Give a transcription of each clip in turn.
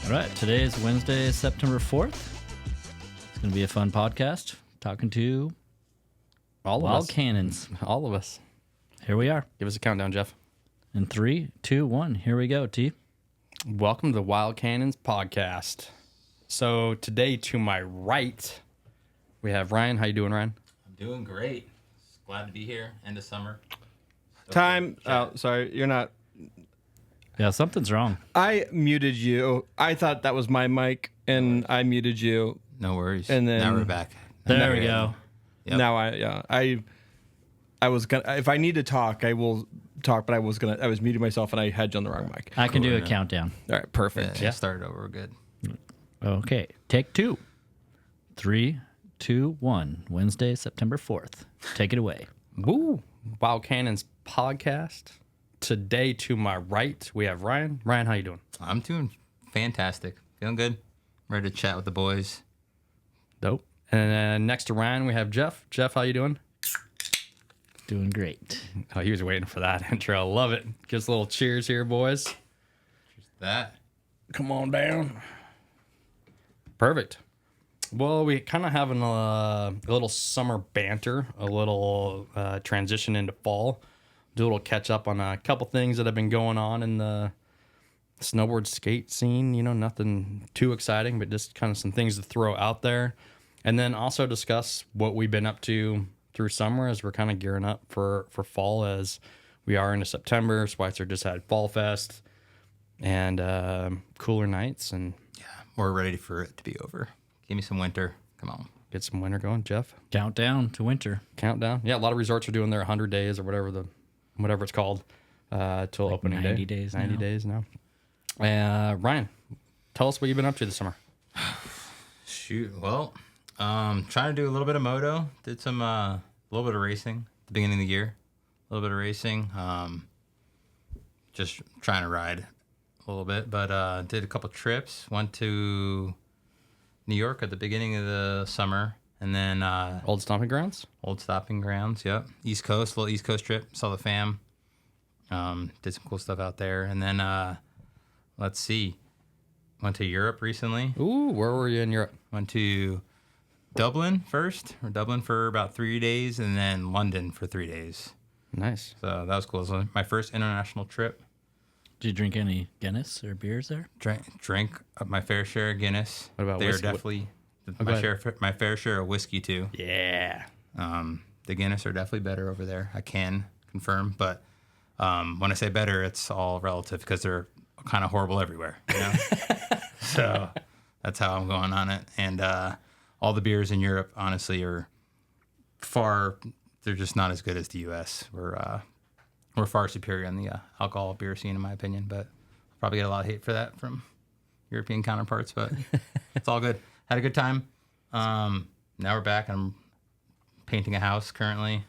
All right, today is Wednesday, September 4th. It's going to be a fun podcast talking to All of Wild us. Cannons. All of us. Here we are. Give us a countdown, Jeff. In 3, 2, 1, here we go, T. Welcome to the Wild Cannons podcast. So today, to my right, we have Ryan. How you doing, Ryan? I'm doing great. Glad to be here. End of summer. So Time. good chat. Oh, sorry. You're not. Yeah, something's wrong. I muted you. I thought that was my mic, and I muted you. No worries. And then- now we're back. There we go. Yep. Now I was gonna. If I need to talk, I will talk. But I was muting myself, and I had you on the wrong mic. I can do a man. countdown. All right. Perfect. Yeah. Start over. We're good. Okay, take 2. 3, 2, 1. Wednesday, September 4th. Take it away. Woo! Wild Cannons podcast. Today, to my right, we have Ryan. Ryan, how you doing? I'm doing fantastic. Feeling good. Ready to chat with the boys. Dope. And then next to Ryan, we have Jeff. Jeff, how you doing? Doing great. Oh, he was waiting for that intro. Love it. Give us a little cheers here, boys. That. Come on down. Perfect. Well, we kind of having a little summer banter, a little transition into fall. Do a little catch up on a couple things that have been going on in the snowboard skate scene. You know, nothing too exciting, but just kind of some things to throw out there. And then also discuss what we've been up to through summer as we're kind of gearing up for fall as we are into September. Schweitzer just had Fall Fest and cooler nights and We're ready for it to be over. Give me some winter. Come on. get some winter going, Jeff. Countdown to winter. Countdown. Yeah, a lot of resorts are doing their 100 days or whatever it's called till Like opening 90 day. days 90 now. days now. Ryan, tell us what you've been up to this summer. Shoot. Well, trying to do a little bit of moto. Did some a little bit of racing at the beginning of the year. A little bit of racing. Just trying to ride a little bit, but did a couple trips. Went to New York at the beginning of the summer, and then Old Stomping Grounds? old stopping grounds. Yep, East Coast, little East Coast trip. Saw the fam. Did some cool stuff out there, and then let's see. Went to Europe recently. Ooh, where were you in Europe? Went to Dublin first, or Dublin for about 3 days, and then London for 3 days. Nice. So that was cool. It was my first international trip. Did you drink any Guinness or beers there? Drank my fair share of Guinness. What about They are whiskey? definitely go my fair share of whiskey too. Yeah. The Guinness are definitely better over there. I can confirm, but when I say better, it's all relative because they're kind of horrible everywhere. You know? So that's how I'm going on it. And all the beers in Europe, honestly, are they're just not as good as the U.S. We're far superior on the alcohol beer scene, in my opinion, but I'll probably get a lot of hate for that from European counterparts, but it's all good. Had a good time. Now we're back. I'm painting a house currently.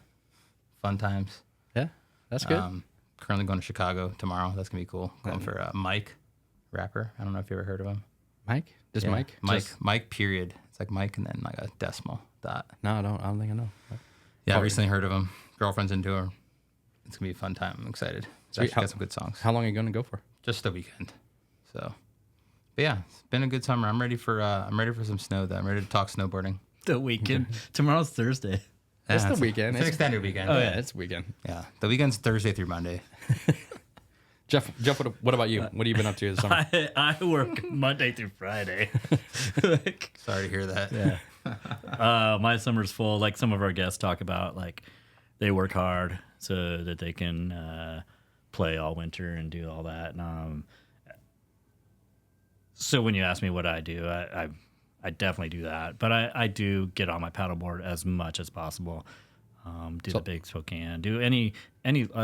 Fun times. Yeah, that's good. Currently going to Chicago tomorrow. That's going to be cool. Going for Mike, rapper. I don't know if you ever heard of him. Mike? Just Yeah. Mike? Mike, period. It's like Mike and then like a decimal dot. No, I don't think I know. Yeah, I Probably. recently heard of him. Girlfriend's into her. It's going to be a fun time. I'm excited. Sweet. It's actually got some good songs. How long are you going to go for? Just the weekend. So, but yeah, it's been a good summer. I'm ready for some snow though. I'm ready to talk snowboarding. The weekend. Tomorrow's Thursday. It's the Yeah, weekend. It's an extended weekend. Oh, yeah, it's weekend. Yeah. The weekend's Thursday through Monday. Jeff, what about you? What have you been up to this summer? I work Monday through Friday. Sorry to hear that. Yeah. My summer's full. Like some of our guests talk about, like they work hard so that they can play all winter and do all that. So when you ask me what I do, I definitely do that. But I do get on my paddleboard as much as possible. Do the Big Spokane. Do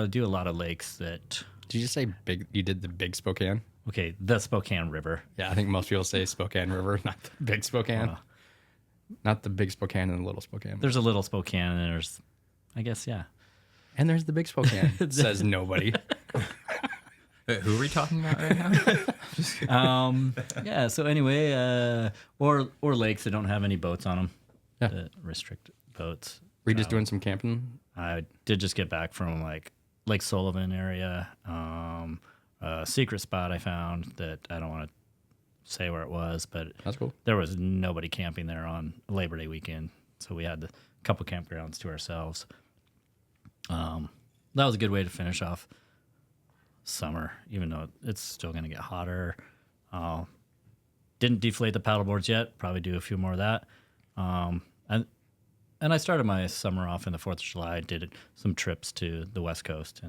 do a lot of lakes that. Did you just say big? You did the Big Spokane? Okay, the Spokane River. Yeah, I think most people say Spokane River, not the Big Spokane. Not the Big Spokane and the Little Spokane. There's a little Spokane and there's, I guess, yeah. And there's the Big Spokane. Says nobody. Wait, who are we talking about right now? Yeah. So anyway, or lakes that don't have any boats on them. Yeah. That restrict boats. Were you just doing some camping? I did just get back from like Lake Sullivan area. A secret spot I found that I don't want to say where it was, but That's cool. there was nobody camping there on Labor Day weekend, so we had a couple campgrounds to ourselves. That was a good way to finish off summer, even though it's still going to get hotter. Didn't deflate the paddle boards yet. Probably do a few more of that. And I started my summer off in the 4th of July. Did some trips to the West Coast,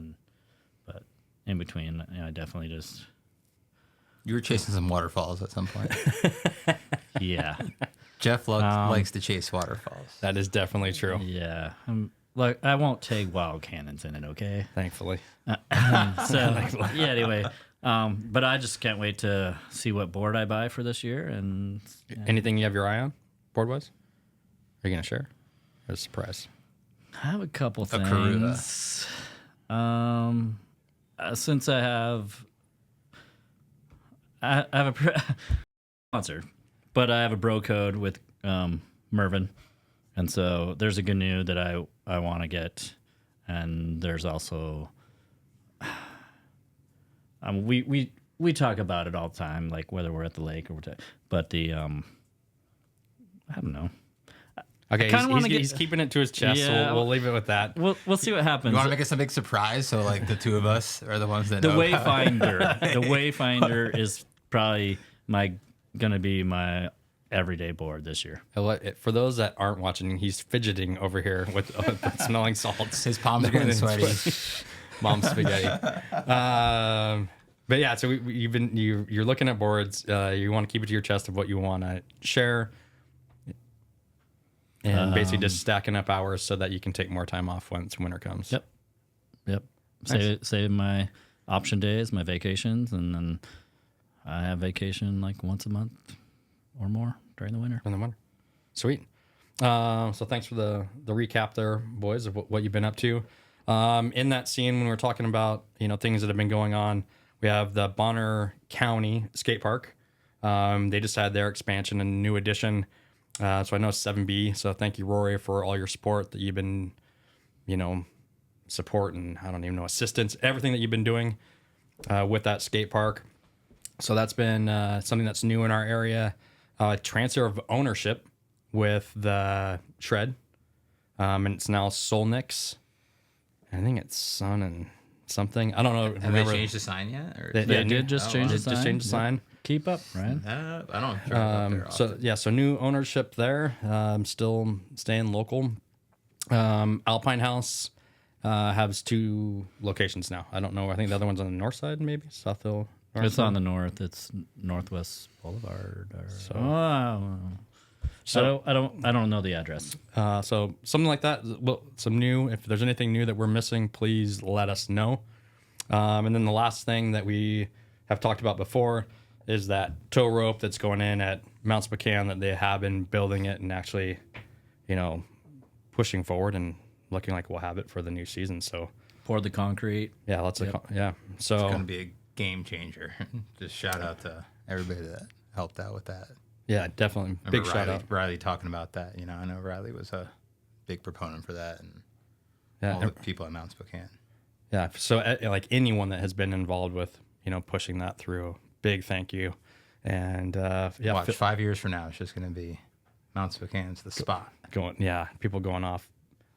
but in between, I definitely just You were chasing some waterfalls at some point. yeah. Jeff likes to chase waterfalls. That is definitely true. Yeah. Like I won't take wild cannons in it, okay? Thankfully. Anyway, but I just can't wait to see what board I buy for this year. And Anything you have your eye on, board wise? Are you gonna share? Or a surprise? I have a couple Karuna. things. Since I have a sponsor, but I have a bro code with Mervin, and so there's a GNU that I want to get, and there's also we talk about it all the time, like whether we're at the lake or whatever. But I don't know. Okay, he's keeping it to his chest, Yeah, so we'll leave it with that. We'll see what happens. You want to make us a big surprise? So like the two of us are the ones that The know. Wayfinder. The Wayfinder is probably gonna be my everyday board this year. For those that aren't watching, he's fidgeting over here with smelling salts. His palms are getting sweaty. Mom's spaghetti. But yeah, so you're looking at boards. You want to keep it to your chest of what you want to share, and basically just stacking up hours so that you can take more time off once winter comes. Yep. Nice. Save my option days, my vacations, and then I have vacation like once a month or more during the winter. In the winter. Sweet. So thanks for the recap there, boys, of what you've been up to. In that scene, when we're talking about things that have been going on, we have the Bonner County Skate Park. They just had their expansion and new addition. So I know 7B. So thank you, Rory, for all your support that you've been, support and I don't even know, assistance, everything that you've been doing with that skate park. So that's been something that's new in our area. Transfer of ownership with the Shred. And it's now Solnick's. I think it's Son and something. I don't know. Have they changed the sign yet? Or They did just change the sign. Just change the sign. Keep up, right? I don't drive up there So new ownership there. Still staying local. Alpine House has 2 locations now. I don't know. I think the other one's on the north side, maybe South Hill. It's on the north. It's Northwest Boulevard. So I don't know the address. So something like that. Well, some new. If there's anything new that we're missing, please let us know. And then the last thing that we have talked about before is that tow rope that's going in at Mount Spokane, that they have been building it and actually, pushing forward and looking like we'll have it for the new season. So Pour the concrete. yeah, yeah. So it's going to be a game changer. Just shout out to everybody that helped out with that. yeah, definitely big shout out. Riley talking about that. I know Riley was a big proponent for that, and all the people at Mount Spokane. Yeah. So like anyone that has been involved with, pushing that through, big thank you. And Watch 5 years from now, it's just going to be Mount Spokane's the spot. People going off.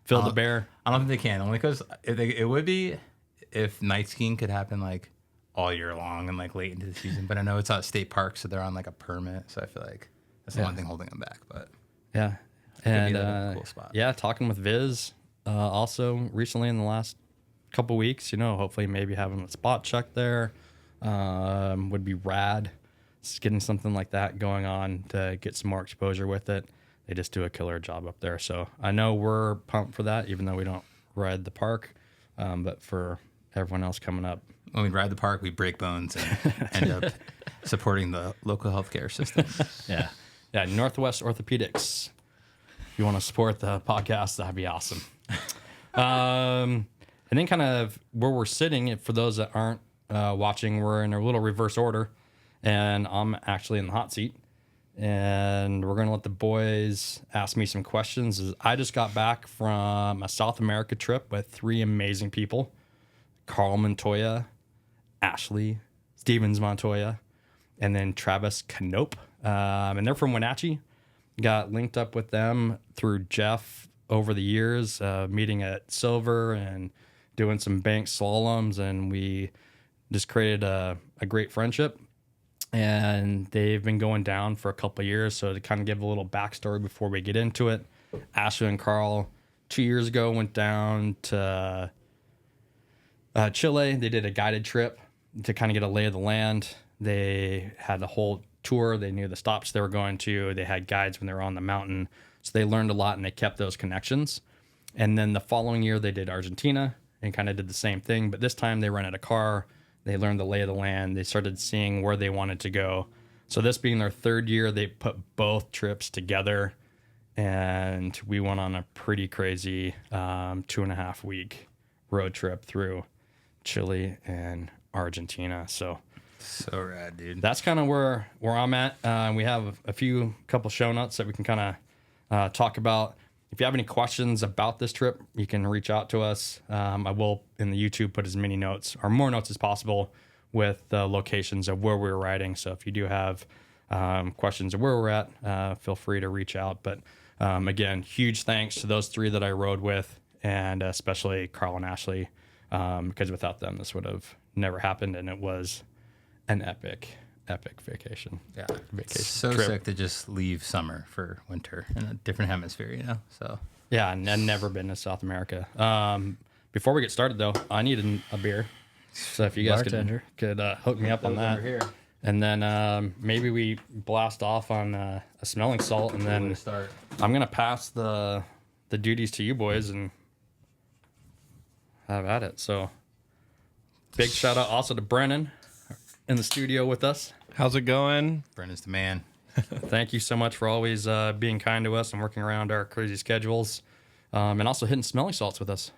Phil the Bear. I don't think they can, only because it would be if night skiing could happen like all year long and like late into the season. But I know it's at state park, so they're on like a permit. So I feel like that's the one thing holding them back. But Yeah. could And be a cool spot. yeah, talking with Viz also recently in the last couple weeks, hopefully maybe having a spot check there would be rad. Just getting something like that going on to get some more exposure with it. They just do a killer job up there. So I know we're pumped for that, even though we don't ride the park. But for everyone else coming up, when we ride the park, we break bones and end up supporting the local healthcare system. Yeah, Northwest Orthopedics. If you want to support the podcast, that'd be awesome. And then kind of where we're sitting, for those that aren't watching, we're in a little reverse order. And I'm actually in the hot seat. And we're going to let the boys ask me some questions. I just got back from a South America trip with 3 amazing people. Carl Montoya, Ashleigh Montoya, and then Travis Knoop. And they're from Wenatchee. Got linked up with them through Jeff over the years, meeting at Silver and doing some bank slaloms, and we just created a great friendship. And they've been going down for a couple of years. So to kind of give a little backstory before we get into it, Ashleigh and Carl 2 years ago went down to Chile. They did a guided trip to kind of get a lay of the land. They had the whole tour. They knew the stops they were going to. They had guides when they were on the mountain. So they learned a lot and they kept those connections. And then the following year they did Argentina and kind of did the same thing. But this time they rented a car. They learned the lay of the land. They started seeing where they wanted to go. So this being their third year, they put both trips together. And we went on a pretty crazy 2.5 week road trip through Chile and Argentina. So rad, dude. that's kind of where I'm at. We have a couple show notes that we can kind of talk about. If you have any questions about this trip, you can reach out to us. I will, in the YouTube, put as many notes or more notes as possible with the locations of where we were riding. So if you do have questions of where we're at, feel free to reach out. But again, huge thanks to those three that I rode with, and especially Carl and Ashleigh, because without them, this would have never happened. And it was an epic vacation. Yeah. Vacation So trip. sick to just leave summer for winter in a different hemisphere, you know? So Yeah, and I've never been to South America. Before we get started, though, I need a beer. So if you guys could hook me up on that. over here. And then maybe we blast off on a smelling salt, and then Start. I'm going to pass the duties to you boys and have at it. So big shout out also to Brennan in the studio with us. How's it going? Brendan's the man. Thank you so much for always being kind to us and working around our crazy schedules, and also hitting smelling salts with us.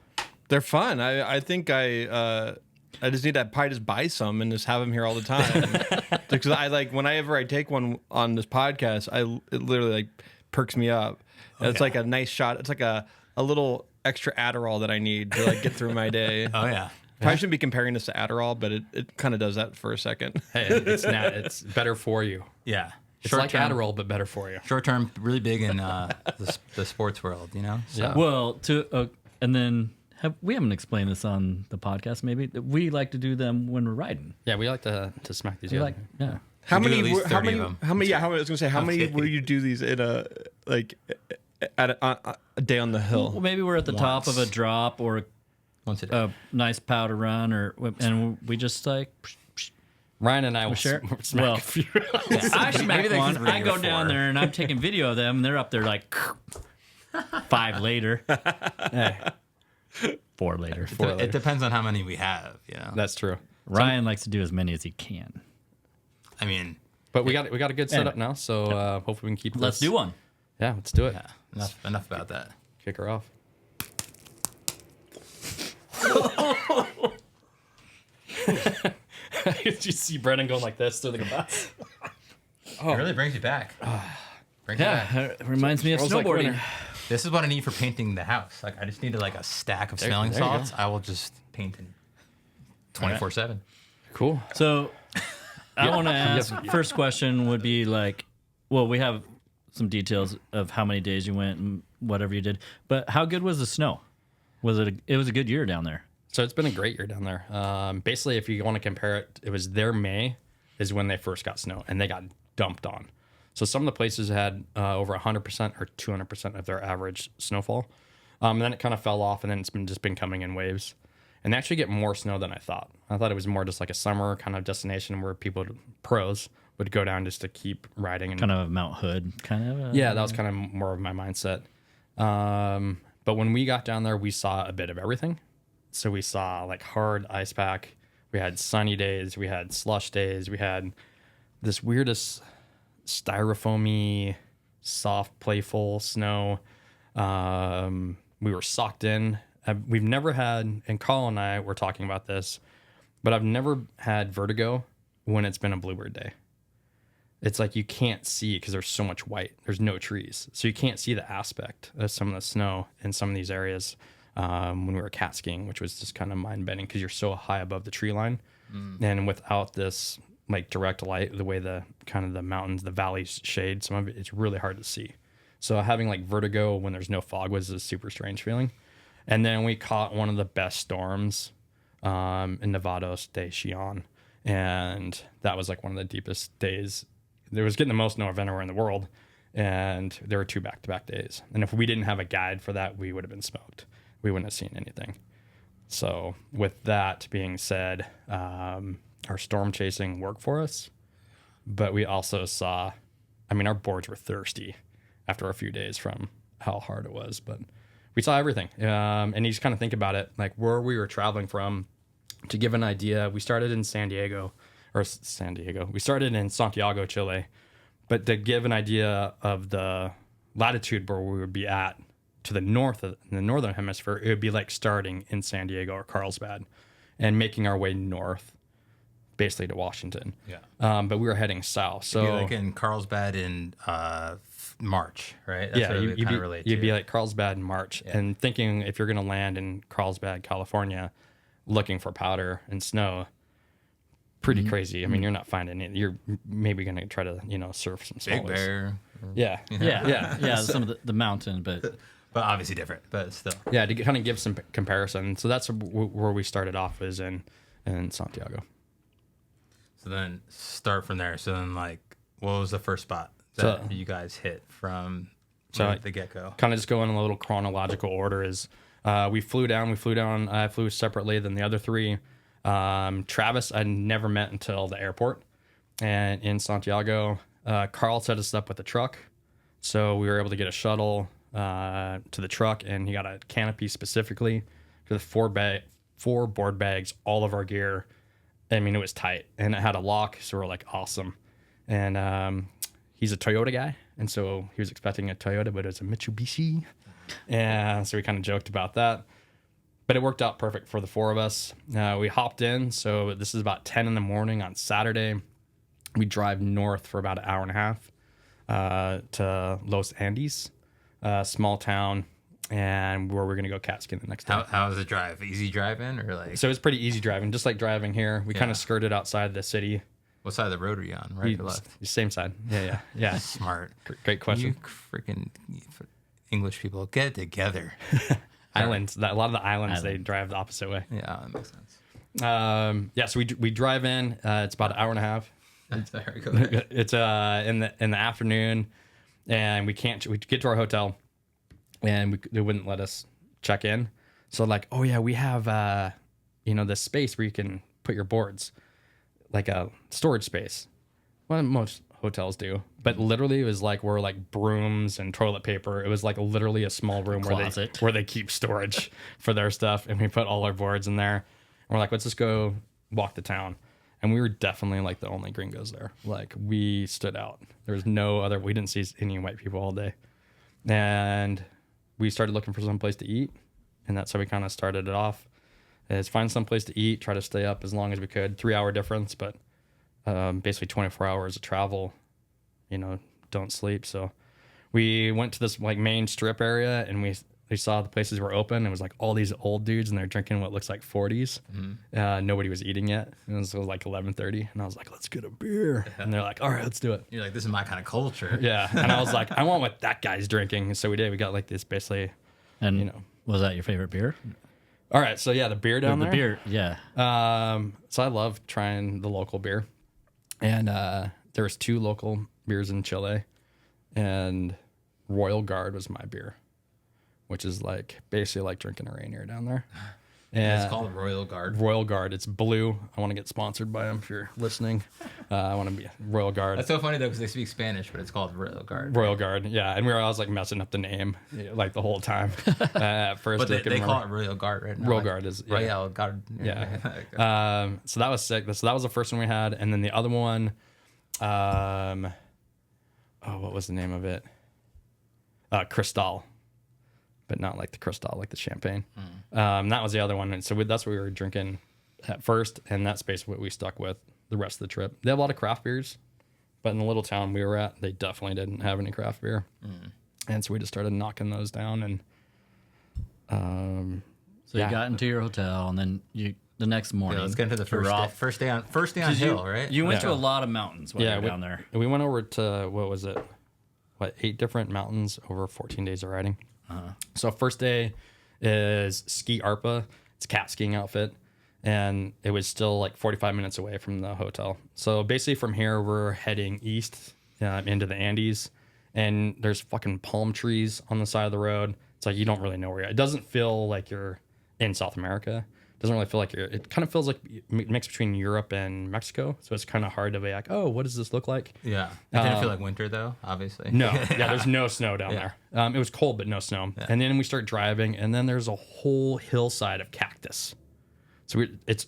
They're fun. I think I just need to probably just buy some and just have them here all the time. Because whenever I take one on this podcast, it literally like perks me up. And it's like a nice shot. It's like a little extra Adderall that I need to like get through my day. Oh, yeah. Probably shouldn't be comparing this to Adderall, but it kind of does that for a second. Hey, it's better for you. Yeah. It's like Adderall, but better for you. Short term, really big in the sports world, you know? So. Yeah. Well, and then we haven't explained this on the podcast. Maybe we like to do them when we're riding. Yeah, we like to smack these We together. yeah. How We do many? at least How 30 many? of them. How many? Yeah, I was gonna say how many Okay. will you do these in at a day on the hill? Well, maybe we're at the top of a Once. drop or Once a day. a nice powder run, and we just like. Ryan and I will Share. smack Well, a few. I smack they one. can bring I you go a down 4. there and I'm taking video of them. And they're up there like 5 later. Hey, 4 later. It depends on how many we have, you know? that's true. Ryan likes to do as many as he can. I mean, But we got a good setup now, so hopefully we can keep. Let's this. do one. Yeah, let's do it. yeah, enough about that. Kick her off. Did you see Brennan going like this through the glass? It really brings you back. Brings you back. Yeah, it reminds me of Smells like snowboarding. winter. This is what I need for painting the house. Like, I just need a stack of smelling there you go. salts. I will just paint in 24/7. Cool. So I want to ask, first question would be like, well, we have some details of how many days you went and whatever you did, but how good was the snow? It was a good year down there. So it's been a great year down there. Basically, if you want to compare it, it was their May is when they first got snow, and they got dumped on. So some of the places had over 100% or 200% of their average snowfall. And then it kind of fell off, and then it's been coming in waves. And they actually get more snow than I thought. I thought it was more just like a summer kind of destination where pros would go down just to keep riding. And Kind of Mount Hood, kind of. yeah, that was kind of more of my mindset. But when we got down there, we saw a bit of everything. So we saw like hard ice pack. We had sunny days. We had slush days. We had this weirdest styrofoamy, soft, playful snow. We were socked in. We've never had, and Carl and I were talking about this, but I've never had vertigo when it's been a bluebird day. It's like you can't see because there's so much white. There's no trees. So you can't see the aspect of some of the snow in some of these areas when we were cat skiing, which was just kind of mind-bending because you're so high above the tree line. And without this like direct light, the way the kind of the mountains, the valleys shade, some of it, it's really hard to see. So having like vertigo when there's no fog was a super strange feeling. And then we caught one of the best storms in Nevados de Chillán. And that was like one of the deepest days. There was getting the most snow of anywhere in the world. And there were 2 back-to-back days. And if we didn't have a guide for that, we would have been smoked. We wouldn't have seen anything. So with that being said, our storm chasing worked for us. But we also saw, I mean, our boards were thirsty after a few days from how hard it was. But we saw everything. And you just kind of think about it, like where we were traveling from. To give an idea, we started in San Diego. We started in Santiago, Chile. But to give an idea of the latitude where we would be at to the north of in the northern hemisphere, it would be like starting in San Diego or Carlsbad and making our way north, basically to Washington. Yeah. But we were heading south. So You'd be like in Carlsbad in March, right? That's what you'd kind of relate you'd to. be like Carlsbad in March, and thinking if you're going to land in Carlsbad, California, looking for powder and snow, pretty crazy. I mean, you're not finding it. You're maybe going to try to, surf some Big smallies. Bear. Yeah. Yeah. Some of the mountain, but obviously different, but still. Yeah, to kind of give some comparison. So that's where we started off, is in Santiago. So then start from there. So then, like, what was the first spot So- that you guys hit from So the get-go? Kind of just go in a little chronological order. Is we flew down. I flew separately than the other 3. Travis I never met until the airport, and in Santiago, Carl set us up with a truck, so we were able to get a shuttle to the truck, and he got a canopy specifically for the 4 board bags, all of our gear. I mean, it was tight, and it had a lock, so we're like, awesome. And he's a Toyota guy, and so he was expecting a Toyota, but it was a Mitsubishi. And so we kind of joked about that. But it worked out perfect for the 4 of us. We hopped in. So this is about 10 in the morning on Saturday. We drive north for about an hour and a half to Los Andes, small town, and where we're going to go cat skin the next day. How was the drive? Easy driving or like? So it was pretty easy driving, just like driving here. We kind of skirted outside the city. What side of the road are you on? Right or left? Same side. Yeah. Smart. Great question. You freaking English people, get it together. Islands. A lot of the islands, they drive the opposite way. Yeah, that makes sense. So we drive in. It's about an hour and a half. Very good. It's in the afternoon, and we get to our hotel, and they wouldn't let us check in. So like, oh yeah, we have this space where you can put your boards, like a storage space. Well, most hotels do, but literally it was like where like brooms and toilet paper. It was like literally a small room where they keep storage for their stuff, and we put all our boards in there. And we're like, let's just go walk the town. And we were definitely like the only gringos there. Like we stood out. There was no other. We didn't see any white people all day, and we started looking for some place to eat, and that's how we kind of started it off. Is find some place to eat, try to stay up as long as we could. 3-hour difference, but basically 24 hours of travel. Don't sleep. So we went to this like main strip area, and we saw the places were open. It was like all these old dudes, and they're drinking what looks like 40s. Mm-hmm. Nobody was eating yet. It was like 11:30, and I was like, let's get a beer. And they're like, all right, let's do it. You're like, this is my kind of culture. Yeah. And I was like, I want what that guy's drinking. And so we did. We got like this basically, and was that your favorite beer? All right. So yeah, the beer down there. The beer, yeah. So I love trying the local beer. And there was 2 local beers in Chile, and Royal Guard was my beer, which is like basically like drinking a Rainier down there. And it's called Royal Guard. Royal Guard. It's blue. I want to get sponsored by them if you're listening. I want to be Royal Guard. That's so funny though, because they speak Spanish, but it's called Royal Guard. Royal Guard. Yeah, and I was like messing up the name like the whole time at first. But they call it Royal Guard right now. Royal Guard is Royal Guard. Yeah. So that was sick. So that was the first one we had, and then the other one. What was the name of it? Cristal. But not like the Cristal, like the champagne. That was the other one. And so that's what we were drinking at first. And that's basically what we stuck with the rest of the trip. They have a lot of craft beers, but in the little town we were at, they definitely didn't have any craft beer. And so we just started knocking those down. And so you got into your hotel, and then you the next morning. Yeah, let's get into the you're off. first day on hill, right? You went Yeah. to a lot of mountains while you were down there. We went over to, what was it? 8 different mountains over 14 days of riding. So first day is ski ARPA. It's a cat skiing outfit. And it was still like 45 minutes away from the hotel. So basically from here, we're heading east into the Andes. And there's fucking palm trees on the side of the road. It's like you don't really know where you're at. It doesn't feel like you're in South America. It doesn't really feel like you're... It kind of feels like a mix between Europe and Mexico. So it's kind of hard to be like, oh, what does this look like? Yeah. It didn't feel like winter, though, obviously. No. Yeah, there's no snow down there. It was cold, but no snow. Yeah. And then we start driving, and then there's a whole hillside of cactus. So it's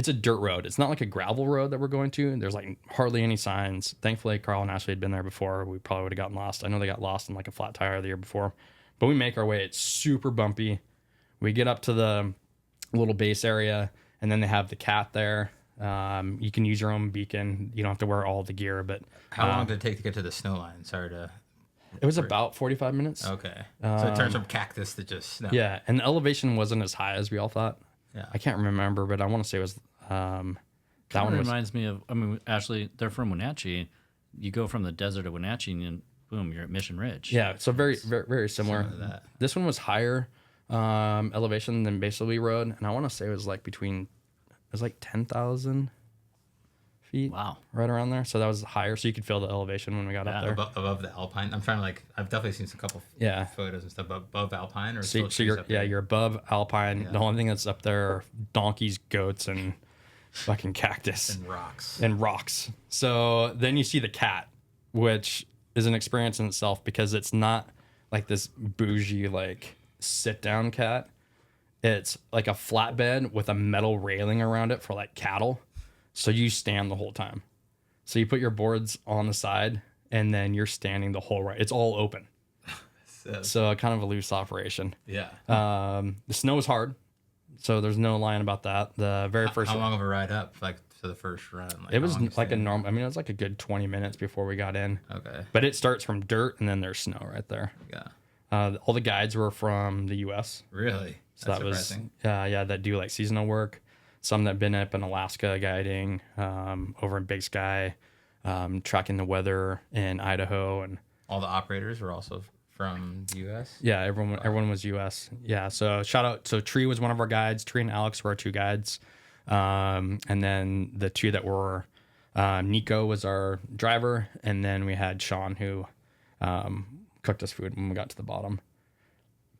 a dirt road. It's not like a gravel road that we're going to. There's like hardly any signs. Thankfully, Carl and Ashleigh had been there before. We probably would have gotten lost. I know they got lost in like a flat tire the year before. But we make our way. It's super bumpy. We get up to the little base area, and then they have the cat there. You can use your own beacon. You don't have to wear all the gear. But How long did it take to get to the snow line? Sorry to... it was about 45 minutes. Okay. So it turns from cactus to just snow. Yeah, and the elevation wasn't as high as we all thought. Yeah. I can't remember, but I want to say it was... that That one was... reminds me of, I mean, Ashley, they're from Wenatchee. You go from the desert of Wenatchee and boom, you're at Mission Ridge. Yeah, so very, very, very similar. Similar to that. This one was higher elevation than basically road, and I want to say it was like 10,000 feet. Wow. Right around there. So that was higher, so you could feel the elevation when we got up there. Above the Alpine. I'm trying to like... I've definitely seen some couple photos and stuff above Alpine. Or So you're above Alpine. Yeah. The only thing that's up there are donkeys, goats, and fucking cactus. And rocks. So then you see the cat, which is an experience in itself because it's not like this bougie, like sit down cat. It's like a flatbed with a metal railing around it for like cattle. So you stand the whole time. So you put your boards on the side and then you're standing the whole ride. It's all open. So kind of a loose operation. Yeah. The snow is hard. So there's no lying about that. The very first... How long of a ride up, like, for the first run? Like, it was like a normal... I mean, it was like a good 20 minutes before we got in. Okay. But it starts from dirt, and then there's snow right there. Yeah. All the guides were from the U.S. Really? So That's that was... surprising. Yeah, that do, like, seasonal work. Some that been up in Alaska guiding, over in Big Sky, tracking the weather in Idaho, and... All the operators were also from the U.S.? Yeah, everyone was U.S. Yeah, so shout out. So Tree was one of our guides. Tree and Alex were our two guides. And then the two that were, Nico was our driver. And then we had Sean who cooked us food when we got to the bottom.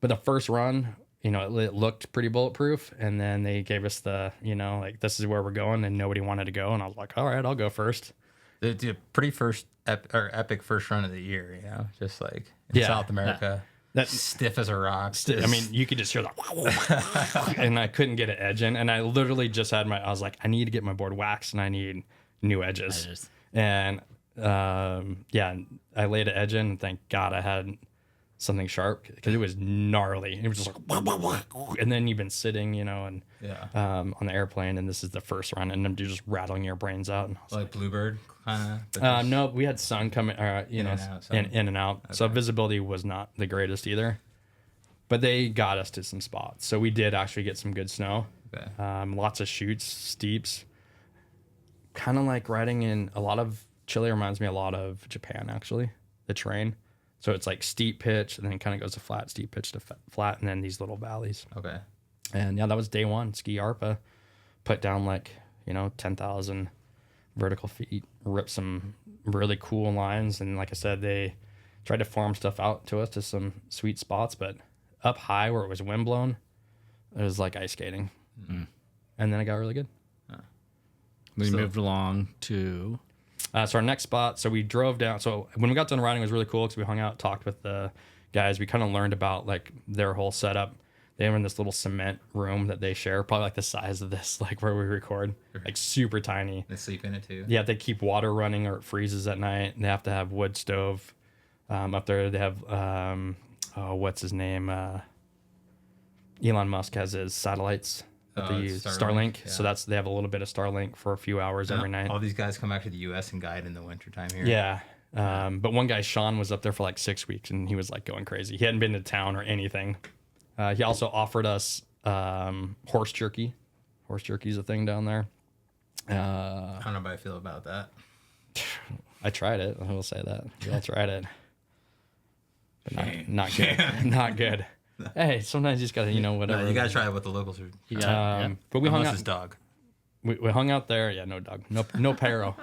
But the first run, it looked pretty bulletproof. And then they gave us the, like, this is where we're going. And nobody wanted to go. And I was like, all right, I'll go first. The pretty epic first run of the year, just like in South America. That's stiff as a rock. I mean, you could just hear that, and I couldn't get an edge in. And I literally just had I was like, I need to get my board waxed, and I need new edges. And I laid an edge in, and thank God I had something sharp because it was gnarly. It was just like, and then you've been sitting, on the airplane, and this is the first run, and I'm just rattling your brains out. And I was like Bluebird, kind of. No, we had sun coming, in and out. Okay. So visibility was not the greatest either. But they got us to some spots, so we did actually get some good snow. Okay. Lots of chutes, steeps. Kind of like riding in a lot of Chile reminds me a lot of Japan, actually. The terrain. So it's like steep pitch, and then it kind of goes to flat, steep pitch to flat, and then these little valleys. Okay. And that was day one. Ski ARPA, put down 10,000 vertical feet, ripped some really cool lines, and like I said, they tried to farm stuff out to us to some sweet spots, but up high where it was wind blown, it was like ice skating. Mm-hmm. And then it got really good. We moved along to... So our next spot, so we drove down. So when we got done riding, it was really cool because we hung out, talked with the guys. We kind of learned about like their whole setup. They were in this little cement room that they share, probably like the size of this, like where we record, like super tiny. They sleep in it too. Yeah, they keep water running or it freezes at night. They have to have wood stove up there. They have, what's his name? Elon Musk has his satellites. They use Starlink. Yeah. So they have a little bit of Starlink for a few hours every night. All these guys come back to the U.S. and guide in the wintertime here. Yeah. But one guy, Sean, was up there for like 6 weeks and he was like going crazy. He hadn't been to town or anything. He also offered us horse jerky, Horse jerky's a thing down there. I don't know how I feel about that. I tried it. I will say that. We all tried it. But not good. Not good. Hey, sometimes you just gotta, whatever. No, you gotta try it with the locals. But we hung out. His dog. We hung out there. Yeah, no dog. No Pero.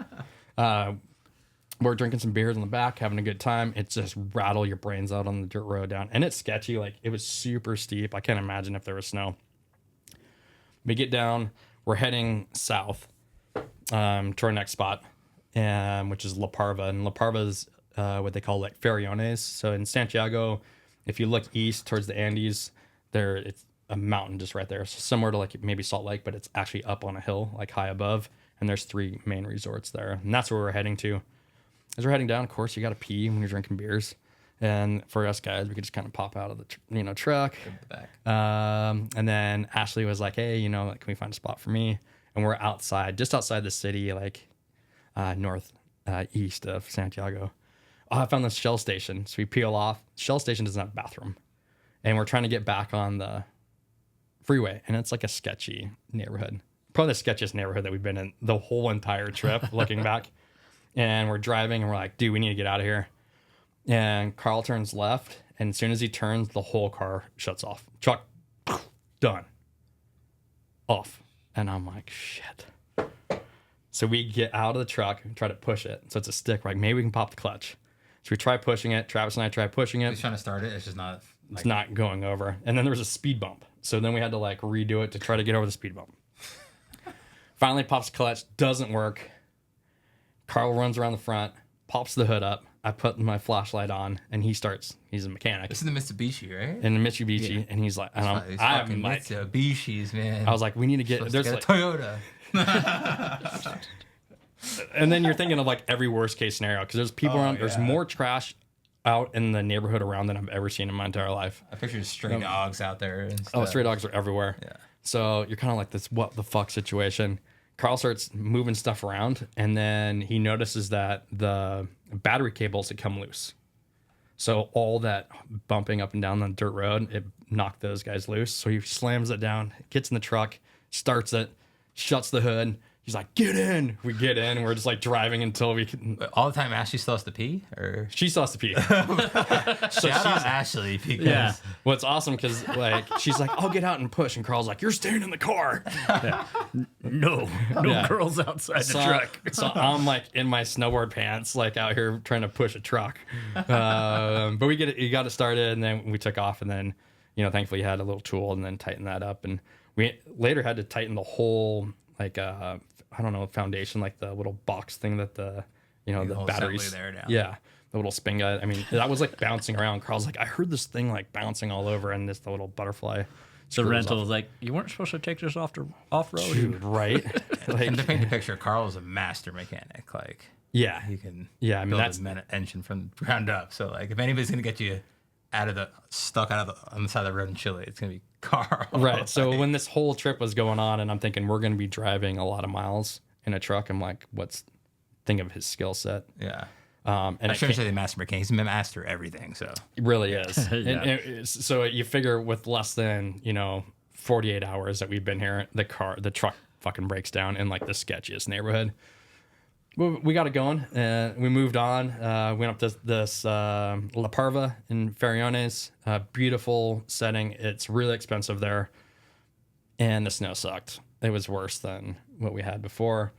We're drinking some beers in the back, having a good time. It's just rattle your brains out on the dirt road down. And it's sketchy. Like, it was super steep. I can't imagine if there was snow. We get down. We're heading south to our next spot, which is La Parva. And La Parva is what they call like Farellones. So in Santiago, if you look east towards the Andes, it's a mountain just right there. So similar to like maybe Salt Lake, but it's actually up on a hill, like high above. And there's 3 main resorts there. And that's where we're heading to. As we're heading down, of course, you got to pee when you're drinking beers. And for us guys, we could just kind of pop out of the truck. And then Ashleigh was like, hey, can we find a spot for me? And we're just outside the city, like east of Santiago. Oh, I found this Shell station. So we peel off. Shell station doesn't have a bathroom. And we're trying to get back on the freeway. And it's like a sketchy neighborhood. Probably the sketchiest neighborhood that we've been in the whole entire trip, looking back. And we're driving and we're like, dude, we need to get out of here. And Carl turns left. And as soon as he turns, the whole car shuts off. Truck, done. Off. And I'm like, shit. So we get out of the truck and try to push it. So it's a stick. We're like, maybe we can pop the clutch. So we try pushing it. Travis and I try pushing it. He's trying to start it. It's just not. It's not going over. And then there was a speed bump. So then we had to like redo it to try to get over the speed bump. Finally pops the clutch. Doesn't work. Carl runs around the front, pops the hood up. I put my flashlight on, and he's a mechanic. This is the Mitsubishi, right? In the Mitsubishi, and he's like, I'm like, Mitsubishis, man. I was like, we need to get, there's like Toyota. And then you're thinking of like every worst case scenario, because there's people around, there's more trash out in the neighborhood around than I've ever seen in my entire life. I picture stray dogs out there. And stuff. Oh, stray dogs are everywhere. Yeah. So you're kind of like this what the fuck situation. Carl starts moving stuff around, and then he notices that the battery cables had come loose. So all that bumping up and down the dirt road, it knocked those guys loose. So he slams it down, gets in the truck, starts it, shuts the hood. He's like, get in. We get in. We're just like driving until we can. All the time Ashley still has to pee? Or She still has to pee. shout out Ashley because Yeah. Well, it's awesome because like she's like, I'll get out and push. And Carl's like, you're staying in the car. No girls outside the truck. So I'm like in my snowboard pants, like out here trying to push a truck. But you got it started, and then we took off, and then thankfully you had a little tool, and then tighten that up, and we later had to tighten the whole like I don't know, foundation, like the little box thing that the the batteries there now. Yeah, the little spin guide. I mean, that was like bouncing around. Carl's like, I heard this thing like bouncing all over, and the little butterfly. The rental was like, you weren't supposed to take this off road, Dude, right? And to paint the picture, Carl is a master mechanic. Like, Yeah, he can I mean, build that's his engine from the ground up. So like, if anybody's gonna get you on the side of the road in Chile, it's gonna be Carl. right. So when this whole trip was going on, and I'm thinking we're gonna be driving a lot of miles in a truck, I'm like, think of his skill set. Yeah. And I shouldn't say the master mechanic. He's a master everything. So it really is. Yeah. And so you figure with less than 48 hours that we've been here, the truck fucking breaks down in like the sketchiest neighborhood. We got it going, and we moved on. Went up to this La Parva in Farellones. Beautiful setting. It's really expensive there, and the snow sucked. It was worse than what we had before,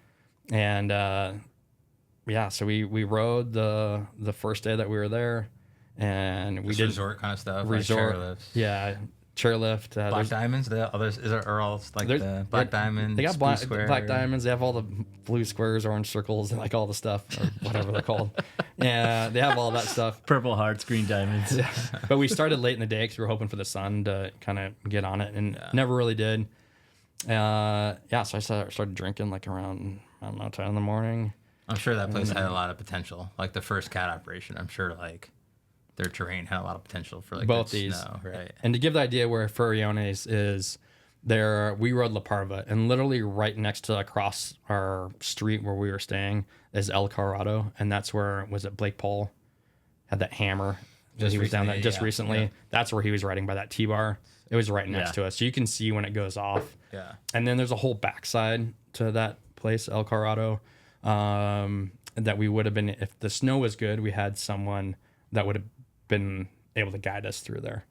and so we rode the first day that we were there, and we did resort kind of stuff. resort, like chairlifts. yeah, chairlift. Black diamonds. The others are all like the black diamonds. They got blue black diamonds. They have all the blue squares, orange circles, and like all the stuff, or whatever they're called. Yeah, they have all that stuff. Purple hearts, green diamonds. But we started late in the day because we were hoping for the sun to kind of get on it, and never really did. So I started drinking like around 10 in the morning. I'm sure that place had a lot of potential. Like the first cat operation, I'm sure like their terrain had a lot of potential for like both good these. snow, right? And to give the idea where Farellones is, there we rode La Parva, and literally right next to across our street where we were staying is El Colorado, and that's where Blake Paul had that hammer He was down there just yeah, recently. yeah. That's where he was riding by that T-bar. It was right next to us. So you can see when it goes off. Yeah. And then there's a whole backside to that place, El Corrado, that we would have been, if the snow was good, we had someone that would have been able to guide us through there.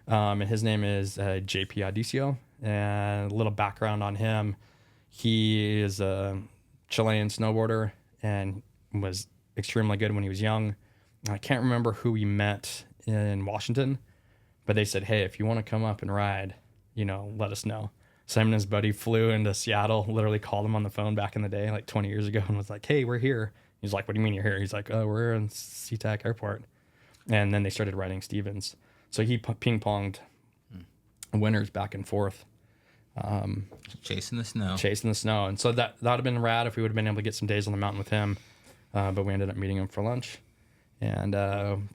And his name is JP Audicio. And a little background on him. He is a Chilean snowboarder and was extremely good when he was young. I can't remember who we met in Washington, but they said, hey, if you want to come up and ride, let us know. So him and his buddy flew into Seattle, literally called him on the phone back in the day, like 20 years ago, and was like, hey, we're here. He's like, what do you mean you're here? He's like, oh, we're in SeaTac Airport. And then they started riding Stevens. So he ping-ponged winners back and forth. Chasing the snow. And so that would have been rad if we would have been able to get some days on the mountain with him. But we ended up meeting him for lunch. And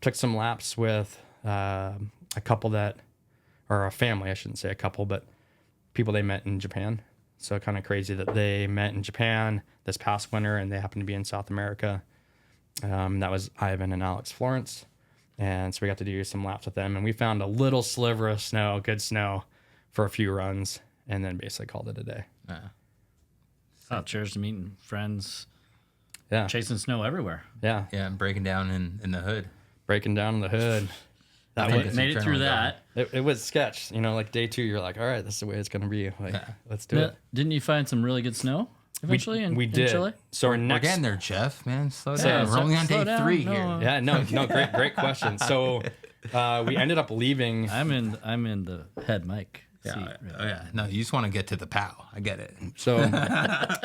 took some laps with a couple or a family, I shouldn't say a couple, but people they met in Japan. So kind of crazy that they met in Japan this past winter and they happened to be in South America. That was Ivan and Alex Florence. And so we got to do some laps with them. And we found a little sliver of snow, good snow, for a few runs. And then basically called it a day. Oh, cheers to meeting friends. Yeah. Chasing snow everywhere. Yeah. Yeah, and breaking down in the hood. Breaking down the hood. Made it through that. It was sketch. Like day 2, you're like, all right, this is the way it's going to be. Like, let's do it. Didn't you find some really good snow eventually we in did. Chile? So our We're next... getting there, Jeff, man. Slow Yeah, down. We're only on slow day down. 3 No. here. Yeah, no, great question. So we ended up leaving. I'm in the head mic. Yeah. seat. Oh, yeah. No, you just want to get to the POW. I get it. So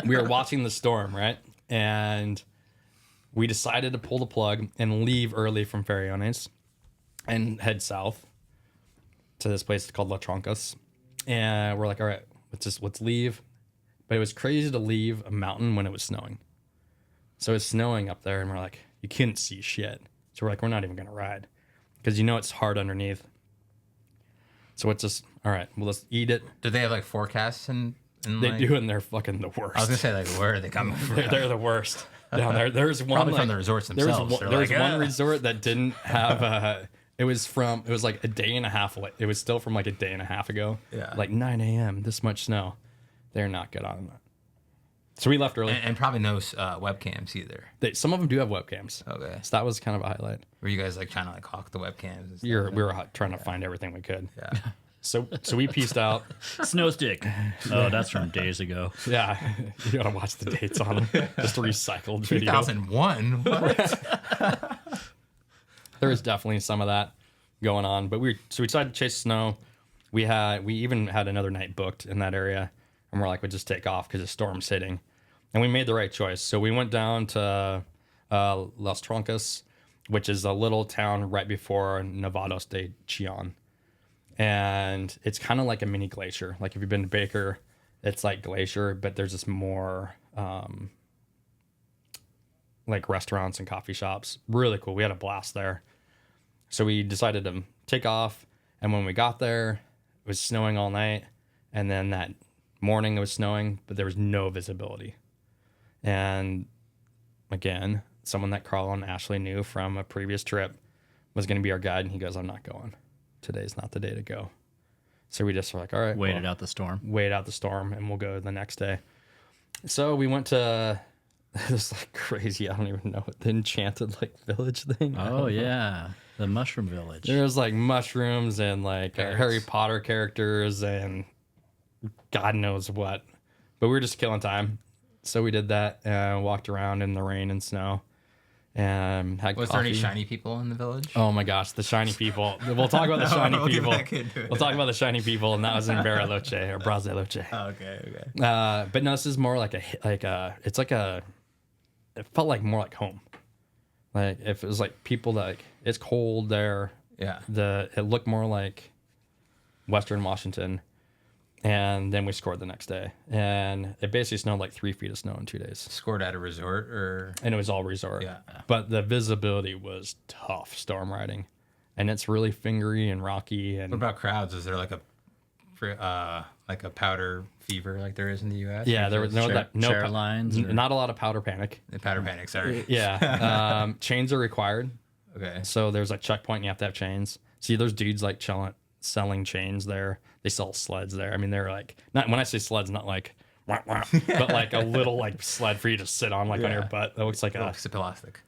we were watching the storm, right? And we decided to pull the plug and leave early from Farellones and head south to this place called Las Trancas. And we're like, all right, let's leave. But it was crazy to leave a mountain when it was snowing. So it's snowing up there, and we're like, you couldn't see shit. So we're like, we're not even going to ride because it's hard underneath. So it's just, all right, well, let's eat it. Do they have like forecasts and They do, and they're fucking the worst. I was gonna say, like, where are they coming from? They're the worst down there. There's one Probably from the resorts themselves. There was one resort that didn't have. It was like a day and a half. It was still from like a day and a half ago. Yeah. Like 9 a.m. This much snow. They're not good on that. So we left early. And probably no webcams either. Some of them do have webcams. Okay. So that was kind of a highlight. Were you guys like trying to like hawk the webcams? And stuff? We were trying to find everything we could. Yeah. So we pieced out. Snow stick. Oh, that's from days ago. Yeah, you gotta watch the dates on them. Just a recycled video. 2001. What? There was definitely some of that going on, but we decided to chase snow. We even had another night booked in that area, and we're like, we'll just take off because the storm's hitting, and we made the right choice. So we went down to Las Trancas, which is a little town right before Nevados de Chillán. And it's kind of like a mini glacier. Like if you've been to Baker, it's like glacier, but there's just more like restaurants and coffee shops. Really cool. We had a blast there. So we decided to take off. And when we got there, it was snowing all night. And then that morning it was snowing, but there was no visibility. And again, someone that Carl and Ashleigh knew from a previous trip was going to be our guide. And he goes, I'm not going. Today's not the day to go. So we just were like, all right. Wait out the storm, and we'll go the next day. So we went to this like crazy, I don't even know what the enchanted like village thing. Oh yeah, the mushroom village. There was like mushrooms and like Harry Potter characters and God knows what. But we were just killing time. So we did that and walked around in the rain and snow. And had Was coffee. there any shiny people in the village? Oh my gosh, the shiny people. We'll talk about the shiny we'll people. get back into it. We'll talk about the shiny people, and that was in Bariloche or Braziloche. Oh, okay. But no, this is more it felt like more like home. Like if it was like people that like it's cold there. Yeah. It looked more like Western Washington. And then we scored the next day. And it basically snowed like 3 feet of snow in 2 days. Scored at a resort or? And it was all resort. Yeah. But the visibility was tough storm riding. And it's really fingery and rocky. And What about crowds? Is there like a powder fever like there is in the U.S.? yeah, there was Share lines. not a lot of powder panic. The powder panic, sorry. Yeah. Chains are required. Okay. So there's a checkpoint and you have to have chains. See, there's dudes like selling chains there. They sell sleds there. I mean, they're like, not when I say sleds, not like, wah, wah, but like a little like sled for you to sit on like on your butt. That looks like a piece of plastic.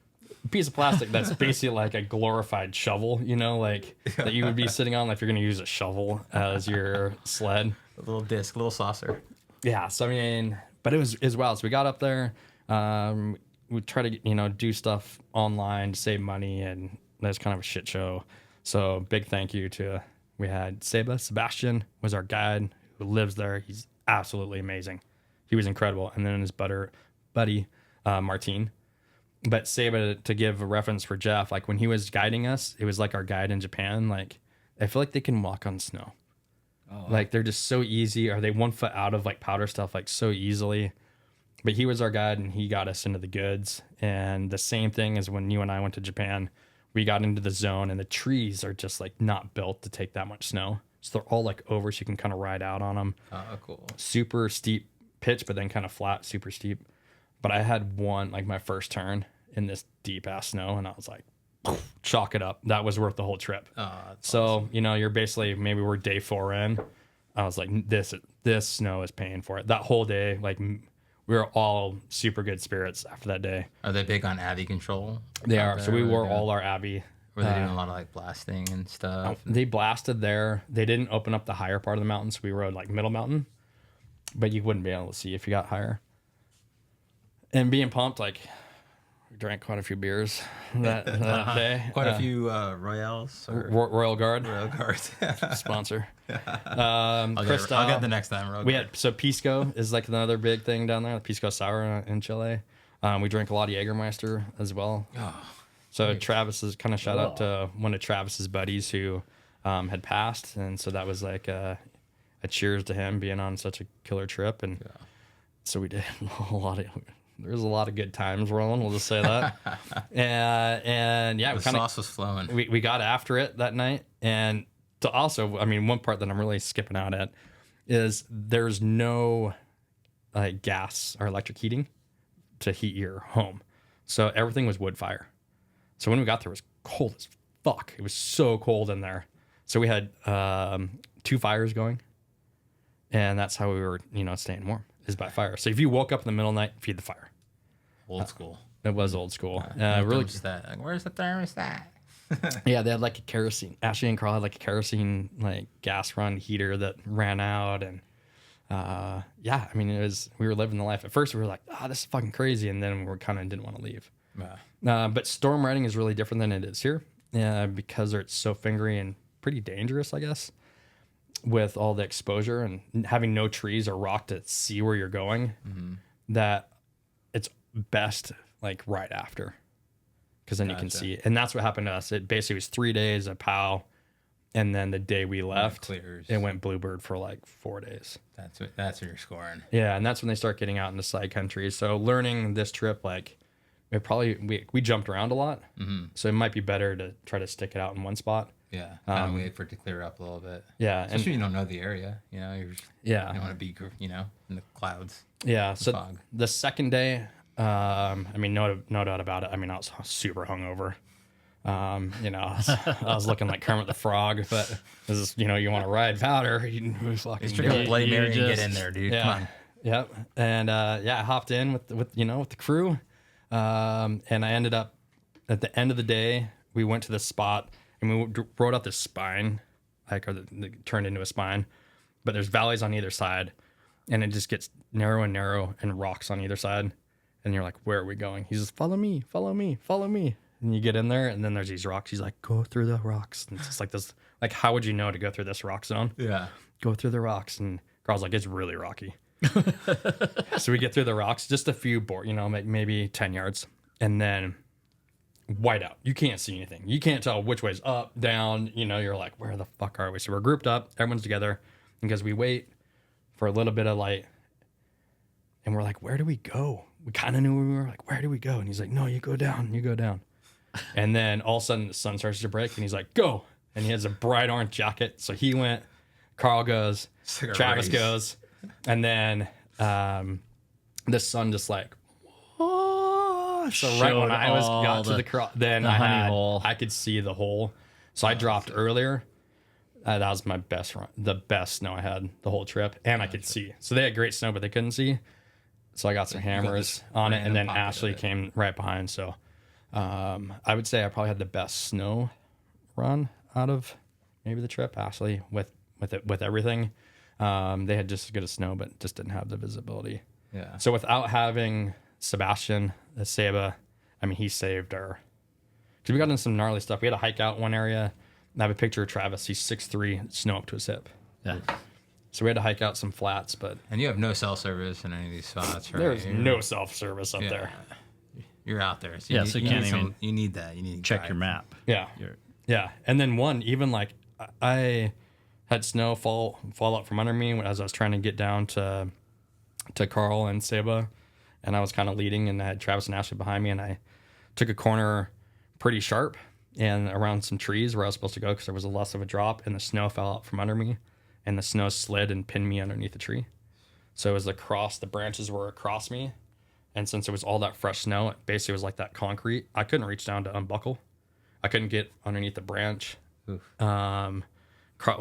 piece of plastic that's basically like a glorified shovel, you know, like that you would be sitting on if you're going to use a shovel as your sled. A little disc, a little saucer. Yeah. So, I mean, but it was wild. So we got up there. We try to, you know, do stuff online to save money, and that's kind of a shit show. So big thank you to, we had Sebastian was our guide who lives there. He's absolutely amazing. He was incredible. And then his buddy, Martine. But Seba, to give a reference for Jeff, like when he was guiding us, it was like our guide in Japan. Like, I feel like they can walk on snow. Oh, like they're just so easy. Or they 1 foot out of like powder stuff like so easily. But he was our guide and he got us into the goods. And the same thing as when you and I went to Japan, we got into the zone and the trees are just like not built to take that much snow. So they're all like over so you can kind of ride out on them. Oh, cool. Super steep pitch, but then kind of flat, super steep. But I had one, like my first turn in this deep ass snow, and I was like, chalk it up. That was worth the whole trip. Oh, so, awesome. You know, you're basically, maybe we're day 4 in. I was like, this snow is paying for it. That whole day, like we were all super good spirits after that day. Are they big on Abbey control? They are. So we wore all our Abbey. Were they doing a lot of like blasting and stuff? They blasted there. They didn't open up the higher part of the mountain, so we rode like middle mountain. But you wouldn't be able to see if you got higher. And being pumped, like, we drank quite a few beers that day. Quite a few Royales. Royal Guard. Royal Guards. Sponsor. I'll get the next time. Royal We Guard. had, so Pisco is like another big thing down there. Pisco Sour in Chile. We drank a lot of Jägermeister as well. Oh, so Travis is kind of shout out to one of Travis's buddies who had passed. And so that was like a cheers to him being on such a killer trip. And so we did there's a lot of good times rolling. We'll just say that. and yeah, the sauce was flowing. We got after it that night. And to also, I mean, one part that I'm really skipping out at is there's no like gas or electric heating to heat your home. So everything was wood fire. So when we got there, it was cold as fuck. It was so cold in there. So we had 2 fires going. And that's how we were, you know, staying warm, is by fire. So if you woke up in the middle of the night, feed the fire. Old school. It was old school. Really. Like, where's the thermostat? Yeah, they had like a kerosene. Ashleigh and Carl had like a kerosene like gas run heater that ran out, and yeah, I mean we were living the life. At first we were like, this is fucking crazy, and then we kind of didn't want to leave. But storm riding is really different than it is here, because it's so fingery and pretty dangerous, I guess, with all the exposure and having no trees or rock to see where you're going. Mm-hmm. That it's best like right after. Because then you can see it. And that's what happened to us. It basically was 3 days of POW, and then the day we left, it went Bluebird for like 4 days. That's what you're scoring. Yeah, and that's when they start getting out into side countries. So learning this trip, like we jumped around a lot, so it might be better to try to stick it out in one spot. Yeah, kind of wait for it to clear up a little bit. Yeah, especially when you don't know the area. You know, you don't want to be in the clouds. Yeah, so fog. The second day. I mean, no doubt about it. I mean, I was super hungover. You know, I was looking like Kermit the Frog, but this is, you want to ride powder. You fucking just drink a Bloody Mary and get in there, dude. Yeah, come on. Yep. And I hopped in with the crew. And I ended up at the end of the day, we went to this spot and we rode out this spine, turned into a spine, but there's valleys on either side, and it just gets narrow and narrow and rocks on either side. And you're like, where are we going? He says, follow me, follow me, follow me. And you get in there, and then there's these rocks. He's like, go through the rocks. And it's just like this, like, how would you know to go through this rock zone? Yeah. Go through the rocks. And Carl's like, it's really rocky. So we get through the rocks, just a few maybe 10 yards. And then white out. You can't see anything. You can't tell which way's up, down. You're like, where the fuck are we? So we're grouped up. Everyone's together. Because we wait for a little bit of light. And we're like, where do we go? We kind of knew where we were. Like, where do we go? And he's like, no, you go down. You go down. And then all of a sudden the sun starts to break, and he's like, go. And he has a bright orange jacket. So he went. Carl goes. Like Travis goes. And then the sun just like, whoa, So right when Showed I all got to then the honey hole. I could see the hole. So I dropped earlier. That was my best run, the best snow I had the whole trip, and I could see. So they had great snow, but they couldn't see. So I got some hammers on it, and then Ashleigh came right behind. So I would say I probably had the best snow run out of maybe the trip. Ashleigh with everything. They had just as good as snow, but just didn't have the visibility. Yeah. So without having Sebastian, Seba, I mean, he saved our. Because we got into some gnarly stuff. We had to hike out one area. I have a picture of Travis. He's 6'3", snow up to his hip. Yeah. So we had to hike out some flats, but And you have no cell service in any of these spots, right? there's no self-service up there. You're out there. So Yeah, so you can't even you need that. You need to check guide. your map. Yeah. Yeah. And then even like I had snow fall out from under me as I was trying to get down to Carl and Seba, and I was kind of leading, and I had Travis and Ashleigh behind me, and I took a corner pretty sharp and around some trees where I was supposed to go because there was less of a drop, and the snow fell out from under me, and the snow slid and pinned me underneath the tree. So it was the branches were across me, and since it was all that fresh snow, it basically was like that concrete. I couldn't reach down to unbuckle. I couldn't get underneath the branch. Oof. I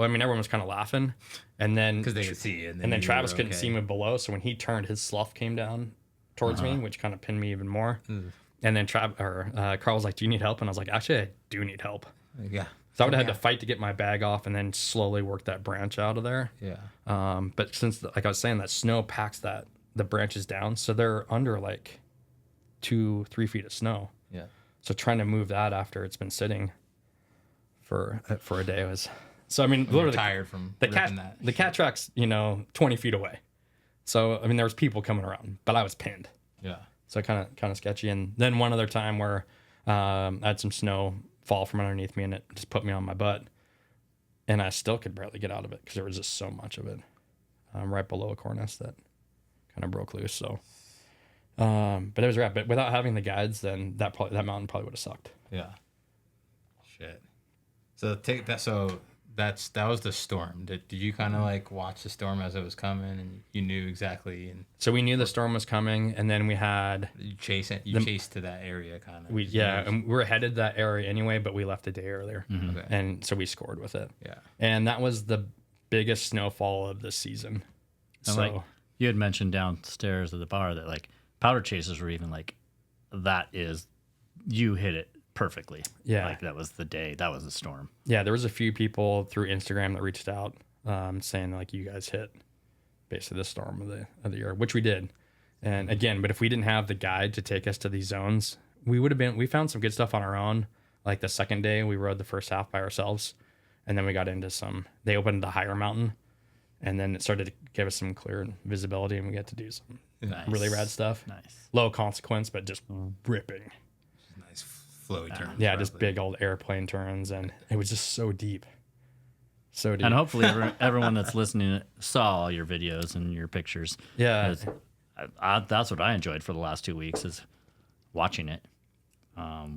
mean, everyone was kind of laughing, and then Because they could see you. and then Travis couldn't see me below, so when he turned, his slough came down towards me, which kind of pinned me even more. And then Carl was like, "Do you need help?" And I was like, "Actually, I do need help." Yeah. So I would have had to fight to get my bag off, and then slowly work that branch out of there. Yeah. But since, like I was saying, that snow packs the branches down, so they're under like 2-3 feet of snow. Yeah. So trying to move that after it's been sitting for a day was. So I mean, You're literally tired from the ripping cat that. the cat track's 20 feet away. So I mean, there was people coming around, but I was pinned. Yeah. So kind of sketchy. And then one other time where I had some snow fall from underneath me, and it just put me on my butt, and I still could barely get out of it because there was just so much of it right below a cornice that kind of broke loose. So, but it was rad. But without having the guides, then that mountain probably would have sucked. Yeah. Shit. So take that. So that was the storm. Did you kind of like watch the storm as it was coming, and you knew exactly, and So we knew the storm was coming, and then we had you chase it? You chased to that area, kind of. and we were headed that area anyway, but we left a day earlier, Okay. and so we scored with it. Yeah. And that was the biggest snowfall of the season. And So like you had mentioned downstairs at the bar that like powder chasers were even like, that is, you hit it perfectly. Yeah. Like that was the day. That was the storm. yeah, there was a few people through Instagram that reached out saying like, you guys hit basically the storm of the year, which we did. And again, but if we didn't have the guide to take us to these zones, we found some good stuff on our own. Like the second day we rode the first half by ourselves, and then we got into they opened a higher mountain, and then it started to give us some clear visibility, and we got to do some really rad stuff. Nice. Low consequence, but just ripping. Nice flowy turn. Yeah, just big old airplane turns, and it was just so deep. So deep. And hopefully everyone that's listening saw all your videos and your pictures. Yeah. 'Cause that's what I enjoyed for the last 2 weeks is watching it.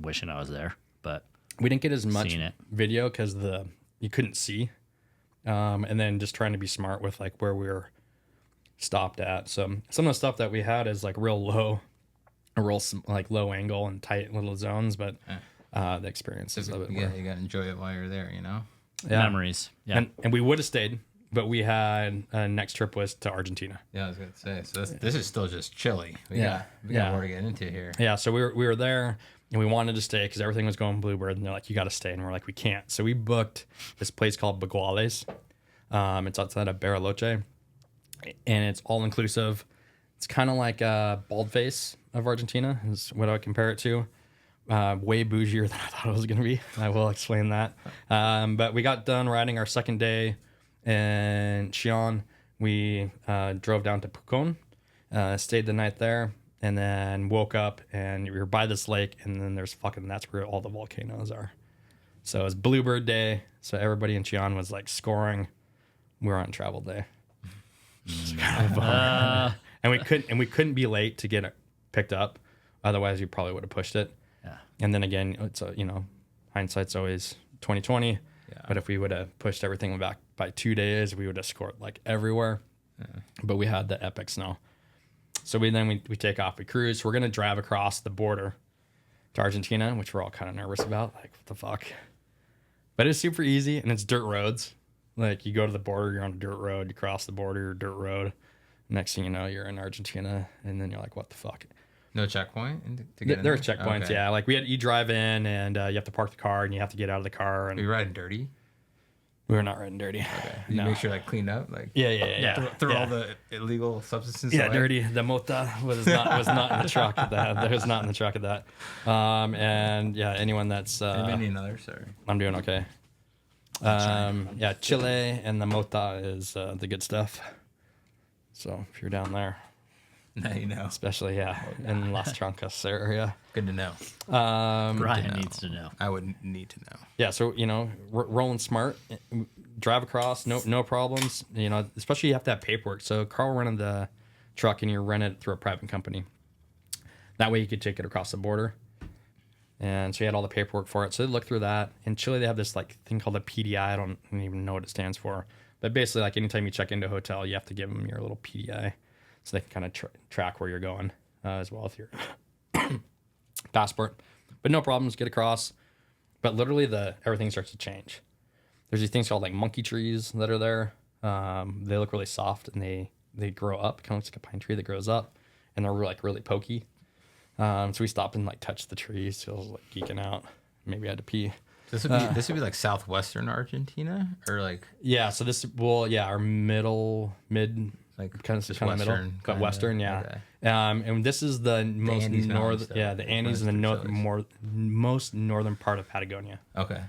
Wishing I was there, but We didn't get as much Seen it. video because you couldn't see, and then just trying to be smart with like where we were stopped at. So some of the stuff that we had is like real low, like low angle and tight little zones, but the experiences of it Yeah, were you gotta enjoy it while you're there. memories. Yeah. and we would have stayed, but we had next trip was to Argentina. Yeah, I was gonna say. So this is still just chilly. We Yeah. got more to get into here. Yeah, so we were there, and we wanted to stay because everything was going Bluebird, and they're like, "You got to stay," and we're like, "We can't." So we booked this place called Baguales. It's outside of Bariloche, and it's all inclusive. It's kind of like a Baldface of Argentina, is what I would compare it to. Way bougier than I thought it was going to be. I will explain that. But we got done riding our second day in Chillán. We drove down to Pucón, stayed the night there, and then woke up and we were by this lake, and then that's where all the volcanoes are. So it was Bluebird Day. So everybody in Chillán was like scoring. We were on travel day. And we couldn't be late to get it picked up. Otherwise we probably would have pushed it. Yeah. And then again, it's hindsight's always 2020. Yeah. But if we would have pushed everything back by 2 days, we would have scored like everywhere. But we had the epic snow. So we take off, we cruise. We're gonna drive across the border to Argentina, which we're all kind of nervous about. Like, what the fuck? But it's super easy, and it's dirt roads. Like, you go to the border, you're on a dirt road. You cross the border, dirt road. Next thing you know, you're in Argentina, and then you're like, what the fuck? No checkpoint to get in There's there? checkpoints, Okay. yeah. Like, you drive in, and you have to park the car, and you have to get out of the car. And Are you riding dirty? we were not riding dirty. Okay. You No. make sure like cleaned up, like Yeah. throw all the illegal substances Yeah, away. dirty. The mota was not in the truck. That was not in the truck of that. And yeah, anyone that's Maybe another. Sorry. I'm doing okay. Yeah, Chile and the mota is the good stuff. So if you're down there, Now you know. especially in Las Trancas area. Good to know. Brian needs to know. I would need to know. Yeah, so rolling smart, drive across, no problems. Especially you have to have paperwork. So Carl rented the truck, and you rent it through a private company. That way you could take it across the border. And so he had all the paperwork for it. So they looked through that. In Chile, they have this like thing called a PDI. I don't even know what it stands for. But basically, like anytime you check into a hotel, you have to give them your little PDI, so they can kind of track where you're going as well with your passport. But no problems, get across. But literally, everything starts to change. There's these things called like monkey trees that are there. They look really soft, and they grow up. Kind of looks like a pine tree that grows up, and they're like really pokey. So we stopped and like touched the trees. So I was like geeking out. Maybe I had to pee. This would be like southwestern Argentina, or like Yeah. So our mid like kind of just middle, western, but kinda, western, yeah. okay. And this is the most Andes Mountains, north, yeah, the Andes and the most northern part of Patagonia. Okay,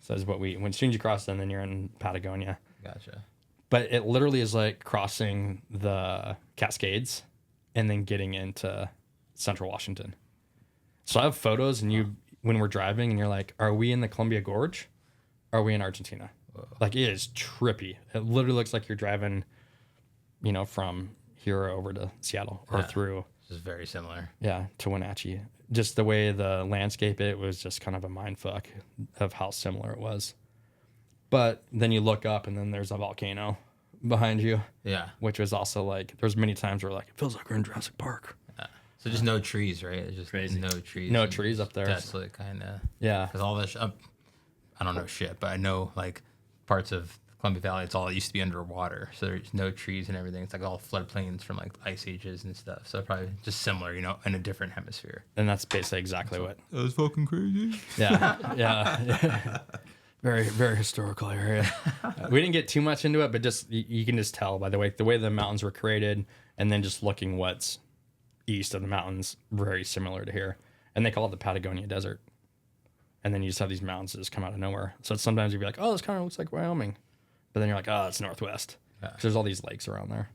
So that's what when as soon as you cross, then you're in Patagonia. gotcha. But it literally is like crossing the Cascades and then getting into Central Washington. So I have photos, and when we're driving, and you're like, are we in the Columbia Gorge? Are we in Argentina? Whoa. Like, it is trippy. It literally looks like you're driving, from here over to Seattle or through, This is very similar. to Wenatchee. Just the way the landscape, it was just kind of a mind fuck of how similar it was. But then you look up, and then there's a volcano behind you, Yeah. which was also like, there's many times where like, it feels like we're in Jurassic Park. So just no trees, right? It's just Crazy. no trees. No and trees up there. Desolate, kind of. Yeah. Because all this, I don't know shit, but I know like parts of Columbia Valley, it used to be underwater, so there's no trees and everything. It's like all floodplains from like ice ages and stuff. So probably just similar, in a different hemisphere. And that's basically exactly what. That was fucking crazy. Yeah. Very, very historical area. We didn't get too much into it, but just you can just tell by the way the mountains were created, and then just looking what's east of the mountains, very similar to here. And they call it the Patagonia Desert. And then you just have these mountains that just come out of nowhere. So sometimes you'd be like, oh, this kind of looks like Wyoming. But then you're like, oh, it's Northwest. Yeah. 'Cause there's all these lakes around there.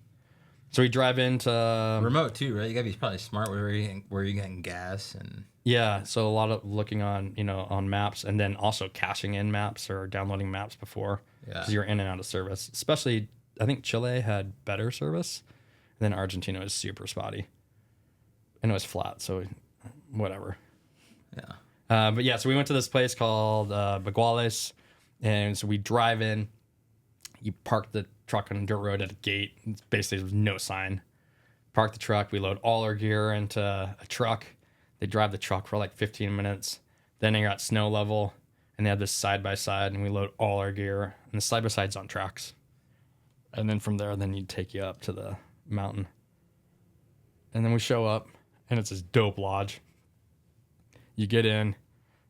So we drive into... Remote too, right? You gotta be probably smart where you're getting gas and... Yeah, so a lot of looking on, on maps, and then also caching in maps or downloading maps before. Yeah. Because you're in and out of service. Especially, I think Chile had better service. And then Argentina was super spotty. And it was flat, so whatever. Yeah. But yeah, so we went to this place called Baguales, and so we drive in. You park the truck on a dirt road at a gate. Basically, there's no sign. Park the truck. We load all our gear into a truck. They drive the truck for like 15 minutes. Then they got snow level, and they have this side by side, and we load all our gear. And the side by side's on tracks. And then from there, then you'd take you up to the mountain. And then we show up, and it's this dope lodge. You get in,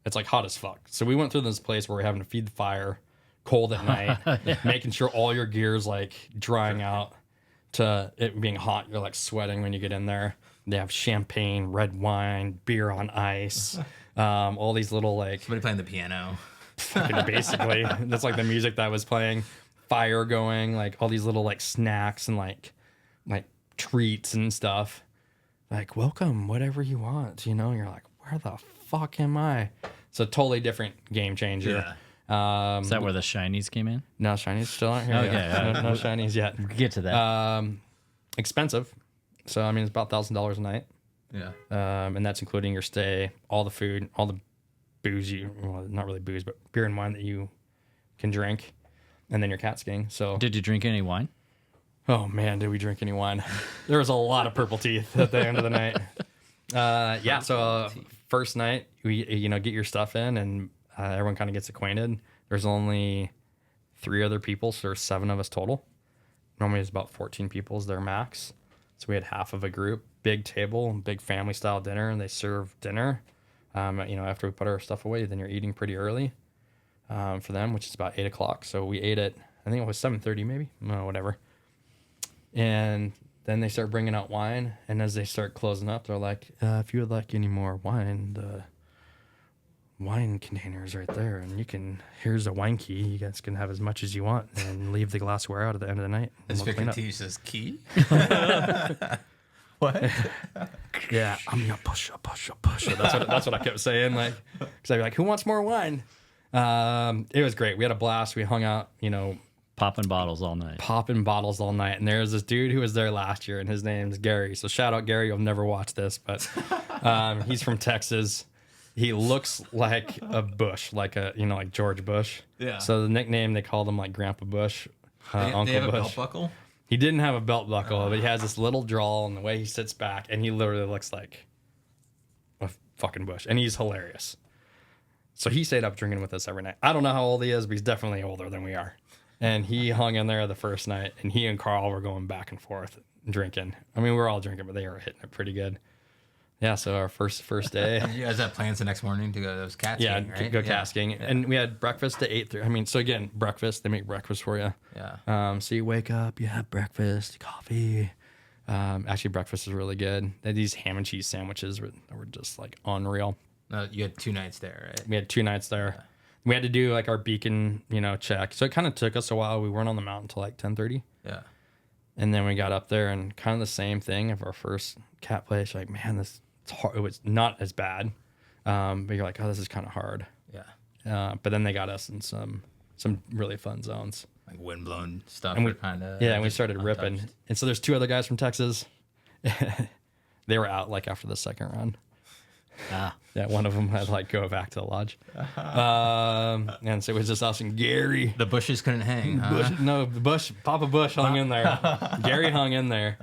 it's like hot as fuck. So we went through this place where we're having to feed the fire, cold at night, making sure all your gear's like drying out to it being hot. You're like sweating when you get in there. They have champagne, red wine, beer on ice, all these little like Somebody playing the piano. basically that's like the music that was playing, fire going, like all these little like snacks and like treats and stuff. Like, welcome, whatever you want, you're like, where the fuck am I? So totally different game changer. Yeah. Is that where the shinies came in? No, shinies still aren't here. Okay, yet. No shinies yet. We'll get to that. Expensive. So I mean, it's about $1,000 a night. Yeah. And that's including your stay, all the food, all the booze well, not really booze, but beer and wine that you can drink, and then your cat skiing. So Did you drink any wine? oh man, did we drink any wine? There was a lot of purple teeth at the end of the night. Yeah, so first night, we get your stuff in, and everyone kind of gets acquainted. There's only 3 other people, so there's 7 of us total. Normally it's about 14 people is their max. So we had half of a group, big table, big family style dinner, and they serve dinner. After we put our stuff away, then you're eating pretty early for them, which is about 8 o'clock. So we ate at, I think it was 7:30 maybe, no, whatever. And then they start bringing out wine, and as they start closing up, they're like, if you would like any more wine, the wine containers right there, and here's a wine key. You guys can have as much as you want and leave the glassware out at the end of the night. Is Vicky says key? What? Yeah, I'm gonna push. That's what I kept saying. Like, because I'd be like, "Who wants more wine?" It was great. We had a blast. We hung out. Popping bottles all night. And there's this dude who was there last year, and his name's Gary. So shout out Gary. You'll never watch this, but he's from Texas. He looks like a Bush, like George Bush. Yeah. So the nickname, they called him like Grandpa Bush, Uncle they have Bush. a belt buckle? He didn't have a belt buckle, but he has this little drawl, and the way he sits back, and he literally looks like a fucking Bush, and he's hilarious. So he stayed up drinking with us every night. I don't know how old he is, but he's definitely older than we are. And he hung in there the first night, and he and Carl were going back and forth drinking. I mean, we were all drinking, but they were hitting it pretty good. Yeah, so our first day. You guys have plans the next morning to go to those cat skiing, right? Go cat skiing. Yeah. And we had breakfast at 8:30. I mean, so again, breakfast, they make breakfast for you. Yeah. So you wake up, you have breakfast, coffee. Actually, breakfast is really good. They had these ham and cheese sandwiches were just like unreal. You had 2 nights there, right? We had 2 nights there. Yeah. We had to do like our beacon, check. So it kind of took us a while. We weren't on the mountain until like 10:30. Yeah. And then we got up there, and kind of the same thing of our first cat place. Like, man, it's hard. It was not as bad. But you're like, oh, this is kind of hard. Yeah. But then they got us in some really fun zones. Like windblown stuff. And we kind of. Yeah, and we started ripping. And so there's 2 other guys from Texas. They were out like after the second round. Yeah, one of them had like go back to the lodge. And so it was just us and Gary. The bushes couldn't hang, huh? Papa Bush hung in there. Gary hung in there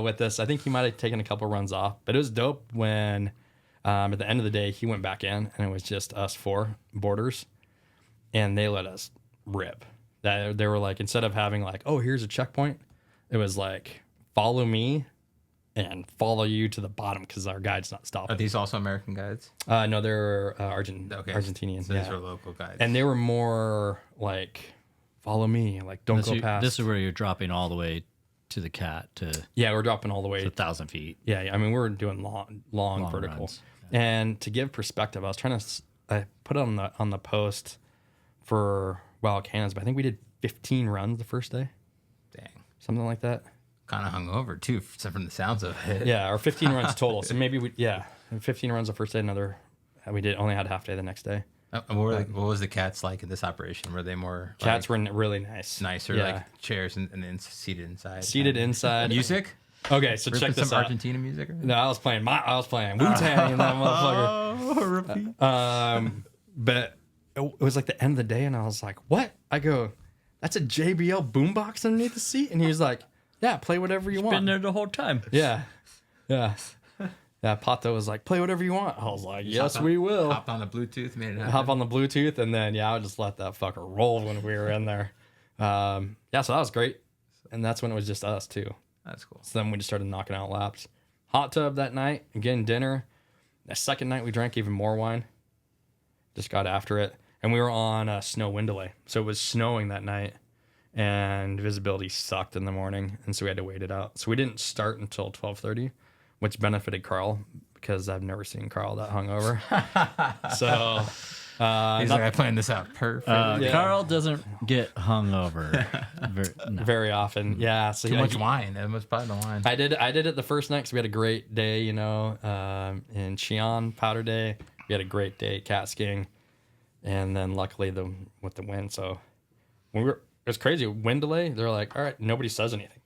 with us. I think he might have taken a couple runs off, but it was dope when at the end of the day he went back in, and it was just us 4 boarders, and they let us rip. That they were like, instead of having like, oh, here's a checkpoint, it was like, follow me and follow you to the bottom because our guide's not stopping. Are these also American guides? No, they're Argentinian. So these are local guides. And they were more like, follow me, like don't go past. This is where you're dropping all the way to the cat we're dropping all the way 1,000 feet. Yeah, I mean, we're doing long vertical. Runs. And to give perspective, I was trying to I put it on the post for Wild Cannons, but I think we did 15 runs the first day. Dang. Something like that. Kind of hungover too, from the sounds of it. Yeah, or 15 runs total. So maybe 15 runs the first day. We only had half day the next day. What was the cats like in this operation? Were they more cats were really nice, nicer, like chairs and then seated inside? Seated inside. Music. Okay, so check this some out. Argentina music. No, I was playing Wu-Tang and that motherfucker. Repeat. But it was like the end of the day, and I was like, "What?" I go, "That's a JBL boombox underneath the seat," and he was like, "Yeah, play whatever you want." Been there the whole time. Yeah. Pato was like, "Play whatever you want." I was like, "Yes, we will." Hopped on the Bluetooth, made it happen. Hop on the Bluetooth, and then I would just let that fucker roll when we were in there. So that was great, and that's when it was just us too. That's cool. So then we just started knocking out laps. Hot tub that night, again dinner. The second night we drank even more wine. Just got after it, and we were on a snow wind delay, so it was snowing that night. And visibility sucked in the morning, and so we had to wait it out. So we didn't start until 12:30, which benefited Carl because I've never seen Carl that hungover. So he's like, I planned this out perfect. Carl doesn't get hungover very often. Yeah, so too much wine. That was probably the wine. I did it the first night because we had a great day. In Chillon Powder Day, we had a great day cat skiing, and then luckily with the wind. So when we were. It was crazy. Wind delay, they're like, all right, nobody says anything.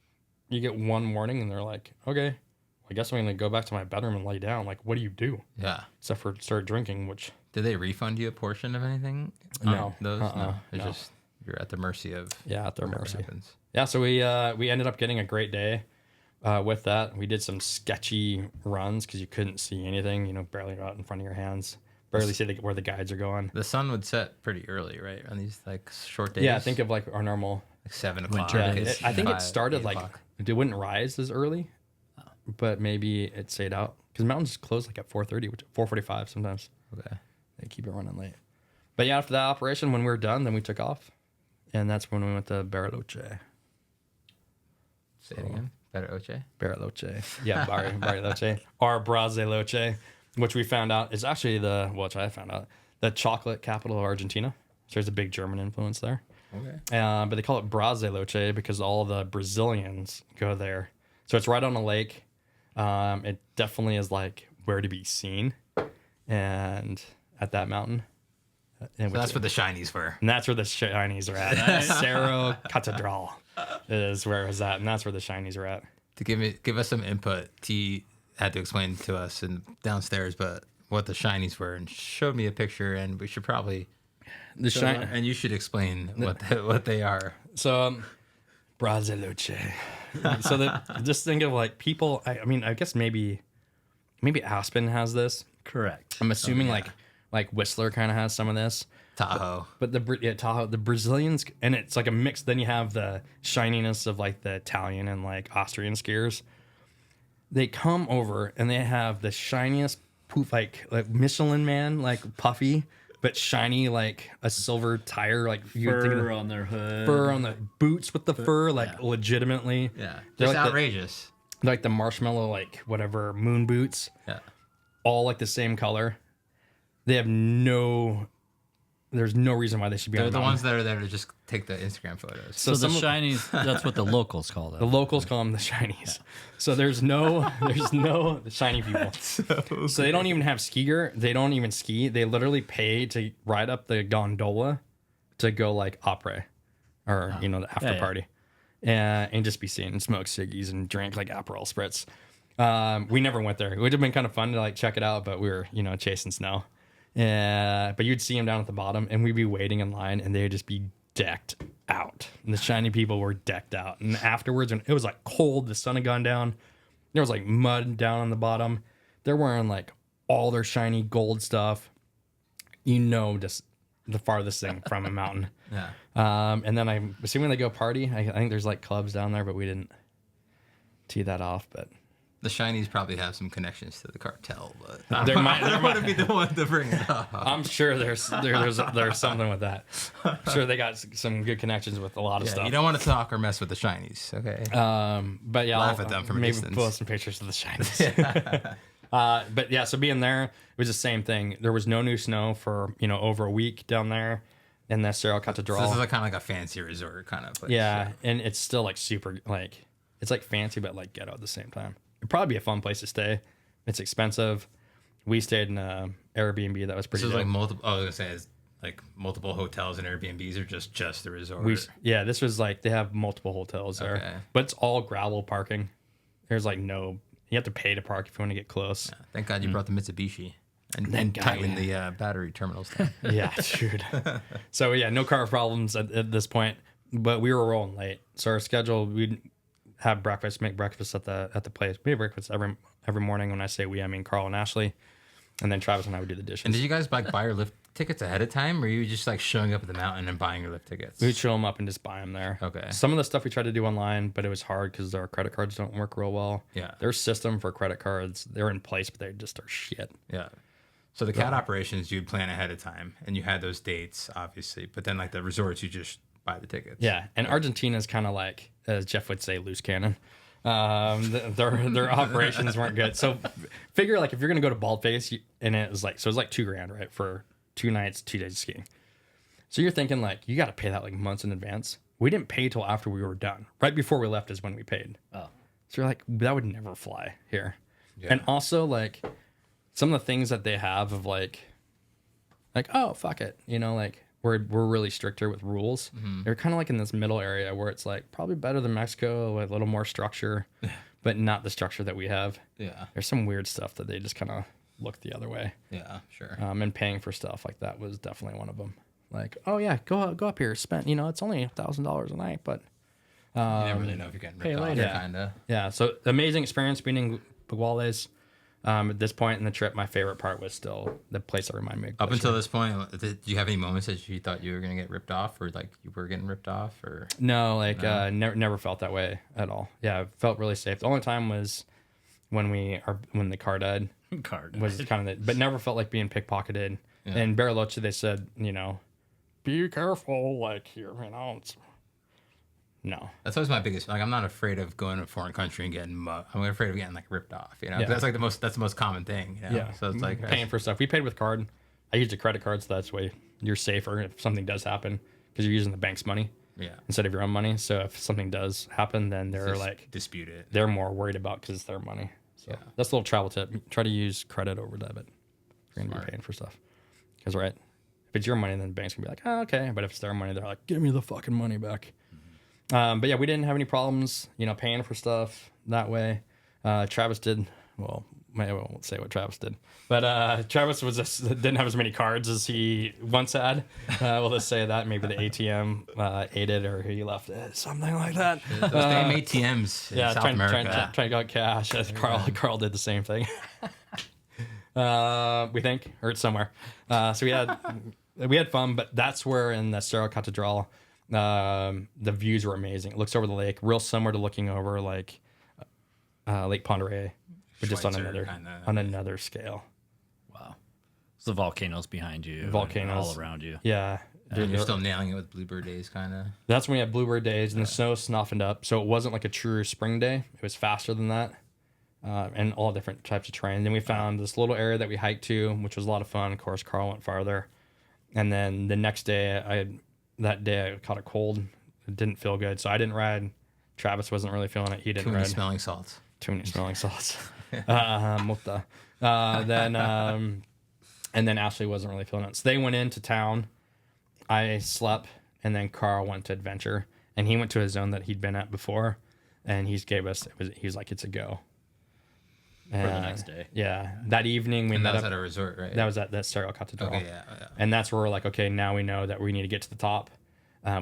You get one warning, and they're like, okay, I guess I'm going to go back to my bedroom and lay down. Like, what do you do? Yeah. Except for start drinking, which... Did they refund you a portion of anything? No. No. It's just, you're at the mercy of... Yeah, at their mercy. Happens. Yeah, so we ended up getting a great day. with that, we did some sketchy runs because you couldn't see anything, barely out in front of your hands, barely see where the guides are going. The sun would set pretty early, right? On these like short days. Yeah, think of like our normal. Like 7 o'clock. Winter Yeah, days. I think it 5, started 8 like o'clock. it wouldn't rise as early, but maybe it stayed out because mountains close like at 4:30, which 4:45 sometimes. Okay. They keep it running late. But yeah, after that operation, when we were done, then we took off, and that's when we went to Bariloche. Say it again. Bariloche. Bariloche. Yeah, Bariloche. Or Braziloche, which we found out is actually the chocolate capital of Argentina. So there's a big German influence there. Okay. But they call it Braziloche because all the Brazilians go there. So it's right on a lake. It definitely is like where to be seen, and at that mountain. So that's what the shinies were. And that's where the shinies are at. Cerro Catedral is where it was at, and that's where the shinies are at. To give us some input, T had to explain to us and downstairs, but what the shinies were, and showed me a picture, and we should probably and you should explain what they are. So, Braziloche. So just think of like people. I mean, I guess maybe Aspen has this. Correct. I'm assuming like Whistler kind of has some of this. Tahoe. But Tahoe, the Brazilians, and it's like a mix. Then you have the shininess of like the Italian and like Austrian skiers. They come over and they have the shiniest poof, like Michelin Man, like puffy, but shiny like a silver tire, like Fur on their hood. fur on the boots with the fur, like legitimately. Yeah. They're Just like outrageous. like the marshmallow, like whatever moon boots, Yeah. all like the same color. They have there's no reason why they should be They're on the mountain. ones that are there to just take the Instagram photos. So the some of- shinies, that's what the locals call The them. locals call them the shinies. So there's no shiny people. So they don't even have ski gear. They don't even ski. They literally pay to ride up the gondola to go like opera or, the after yeah. party and just be seen and smoke ciggies and drink like Aperol spritz. We never went there. It would have been kind of fun to like check it out, but we were, chasing snow. But you'd see them down at the bottom and we'd be waiting in line and they'd just be decked out. And the shiny people were decked out. And afterwards, when it was like cold, the sun had gone down, there was like mud down on the bottom. They're wearing like all their shiny gold stuff. Just the farthest thing from a mountain. Yeah. And then I'm assuming they go party. I think there's like clubs down there, but we didn't tee that off. But The shinies probably have some connections to the cartel, but there might I don't want to be the one to bring it up. I'm sure there's something with that. I'm sure they got some good connections with a lot of Yeah, stuff. you don't want to talk or mess with the shinies, okay? But yeah, Laugh at them from a maybe distance. post some pictures of the shinies. But yeah, so being there, it was the same thing. There was no new snow for over a week down there in the Cerro Catedral. So this is like kind of like a fancy resort kind of place. Yeah, and it's still like super like it's like fancy but like ghetto at the same time. It'd probably be a fun place to stay. It's expensive. We stayed in a Airbnb that was pretty. This is like dope. multiple. I was gonna say it's like multiple hotels and Airbnbs, or just the resort. This was like they have multiple hotels there, Okay. but it's all gravel parking. There's like you have to pay to park if you want to get close. Thank God you brought the Mitsubishi and Thank God, tightened the battery terminals down. Yeah, dude. So yeah, no car problems at this point, but we were rolling late. So our schedule, we'd have breakfast, make breakfast at the place. We have breakfast every morning. When I say we, I mean Carl and Ashley, and then Travis and I would do the dishes. And did you guys buy your lift tickets ahead of time, or were you just like showing up at the mountain and buying your lift tickets? We'd show them up and just buy them there. Okay. Some of the stuff we tried to do online, but it was hard because our credit cards don't work real well. Yeah. Their system for credit cards, they're in place, but they just are shit. Yeah. So the cat operations you'd plan ahead of time, and you had those dates, obviously. But then like the resorts, you just buy the tickets. Yeah, and Argentina is kind of like, as Jeff would say, loose cannon. Their operations weren't good. So figure like if you're gonna go to Baldface and it was like $2,000, right, for 2 nights, 2 days of skiing. So you're thinking like you got to pay that like months in advance. We didn't pay till after we were done. Right before we left is when we paid. Oh. So you're like, that would never fly here. Yeah. And also like some of the things that they have of like oh fuck it, like we're really stricter with rules. Mm-hmm. They're kind of like in this middle area where it's like probably better than Mexico with a little more structure, but not the structure that we have. Yeah. There's some weird stuff that they just kind of look the other way. Yeah. Sure. And paying for stuff like that was definitely one of them. Like, oh yeah, go up here, spend. It's only $1,000 a night, but You never really know if you're getting ripped off. later. Kind of. Yeah, so amazing experience meeting Baguales. At this point in the trip, my favorite part was still the place that reminded me of Up Glacier. until this point, did you have any moments that you thought you were going to get ripped off, or like you were getting ripped off, or? No, like never felt that way at all. Yeah, it felt really safe. The only time was when the car died. Was kind of but never felt like being pickpocketed. Yeah. And Bariloche, they said, be careful, like here, No. That's always my biggest. Like, I'm not afraid of going to a foreign country and getting. I'm afraid of getting like ripped off. Yeah. That's like that's the most common thing. Yeah. So it's like Paying for stuff. We paid with card. I used a credit card, so that's way you're safer if something does happen because you're using the bank's money instead of your own money. So if something does happen, then they're like dispute it. They're more worried about because it's their money. So that's a little travel tip. Try to use credit over debit. You're gonna be paying for stuff. Because if it's your money, then the bank's gonna be like, oh, okay. But if it's their money, they're like, give me the fucking money back. But yeah, we didn't have any problems, paying for stuff that way. Travis did. Well, I won't say what Travis did, but Travis didn't have as many cards as he once had. We'll just say that maybe the ATM ate it or he left it, something like that. Those damn ATMs in South America. Trying to get cash. Carl did the same thing. We think or it's somewhere. So we had fun, but that's where in the Cerro Catedral. The views were amazing. It looks over the lake, real similar to looking over like Lake Ponderay, but just on another scale. Wow. So the volcanoes behind you. Volcanoes. All around you. Yeah. You're still nailing it with Bluebird days, kind of. That's when we had Bluebird days, and the snow softened up. So it wasn't like a true spring day. It was faster than that, and all different types of terrain. Then we found this little area that we hiked to, which was a lot of fun. Of course, Carl went farther. And then the next day, I caught a cold. It didn't feel good, so I didn't ride. Travis wasn't really feeling it. He didn't ride. Too many smelling salts. Muta. And then Ashleigh wasn't really feeling it. So they went into town. I slept, and then Carl went to adventure, and he went to a zone that he'd been at before, and he was like, it's a go. For the next day. Yeah. That evening we met that was up at a resort, right? That was at that Cerro Catedral. Okay, yeah. And that's where we're like, okay, now we know that we need to get to the top.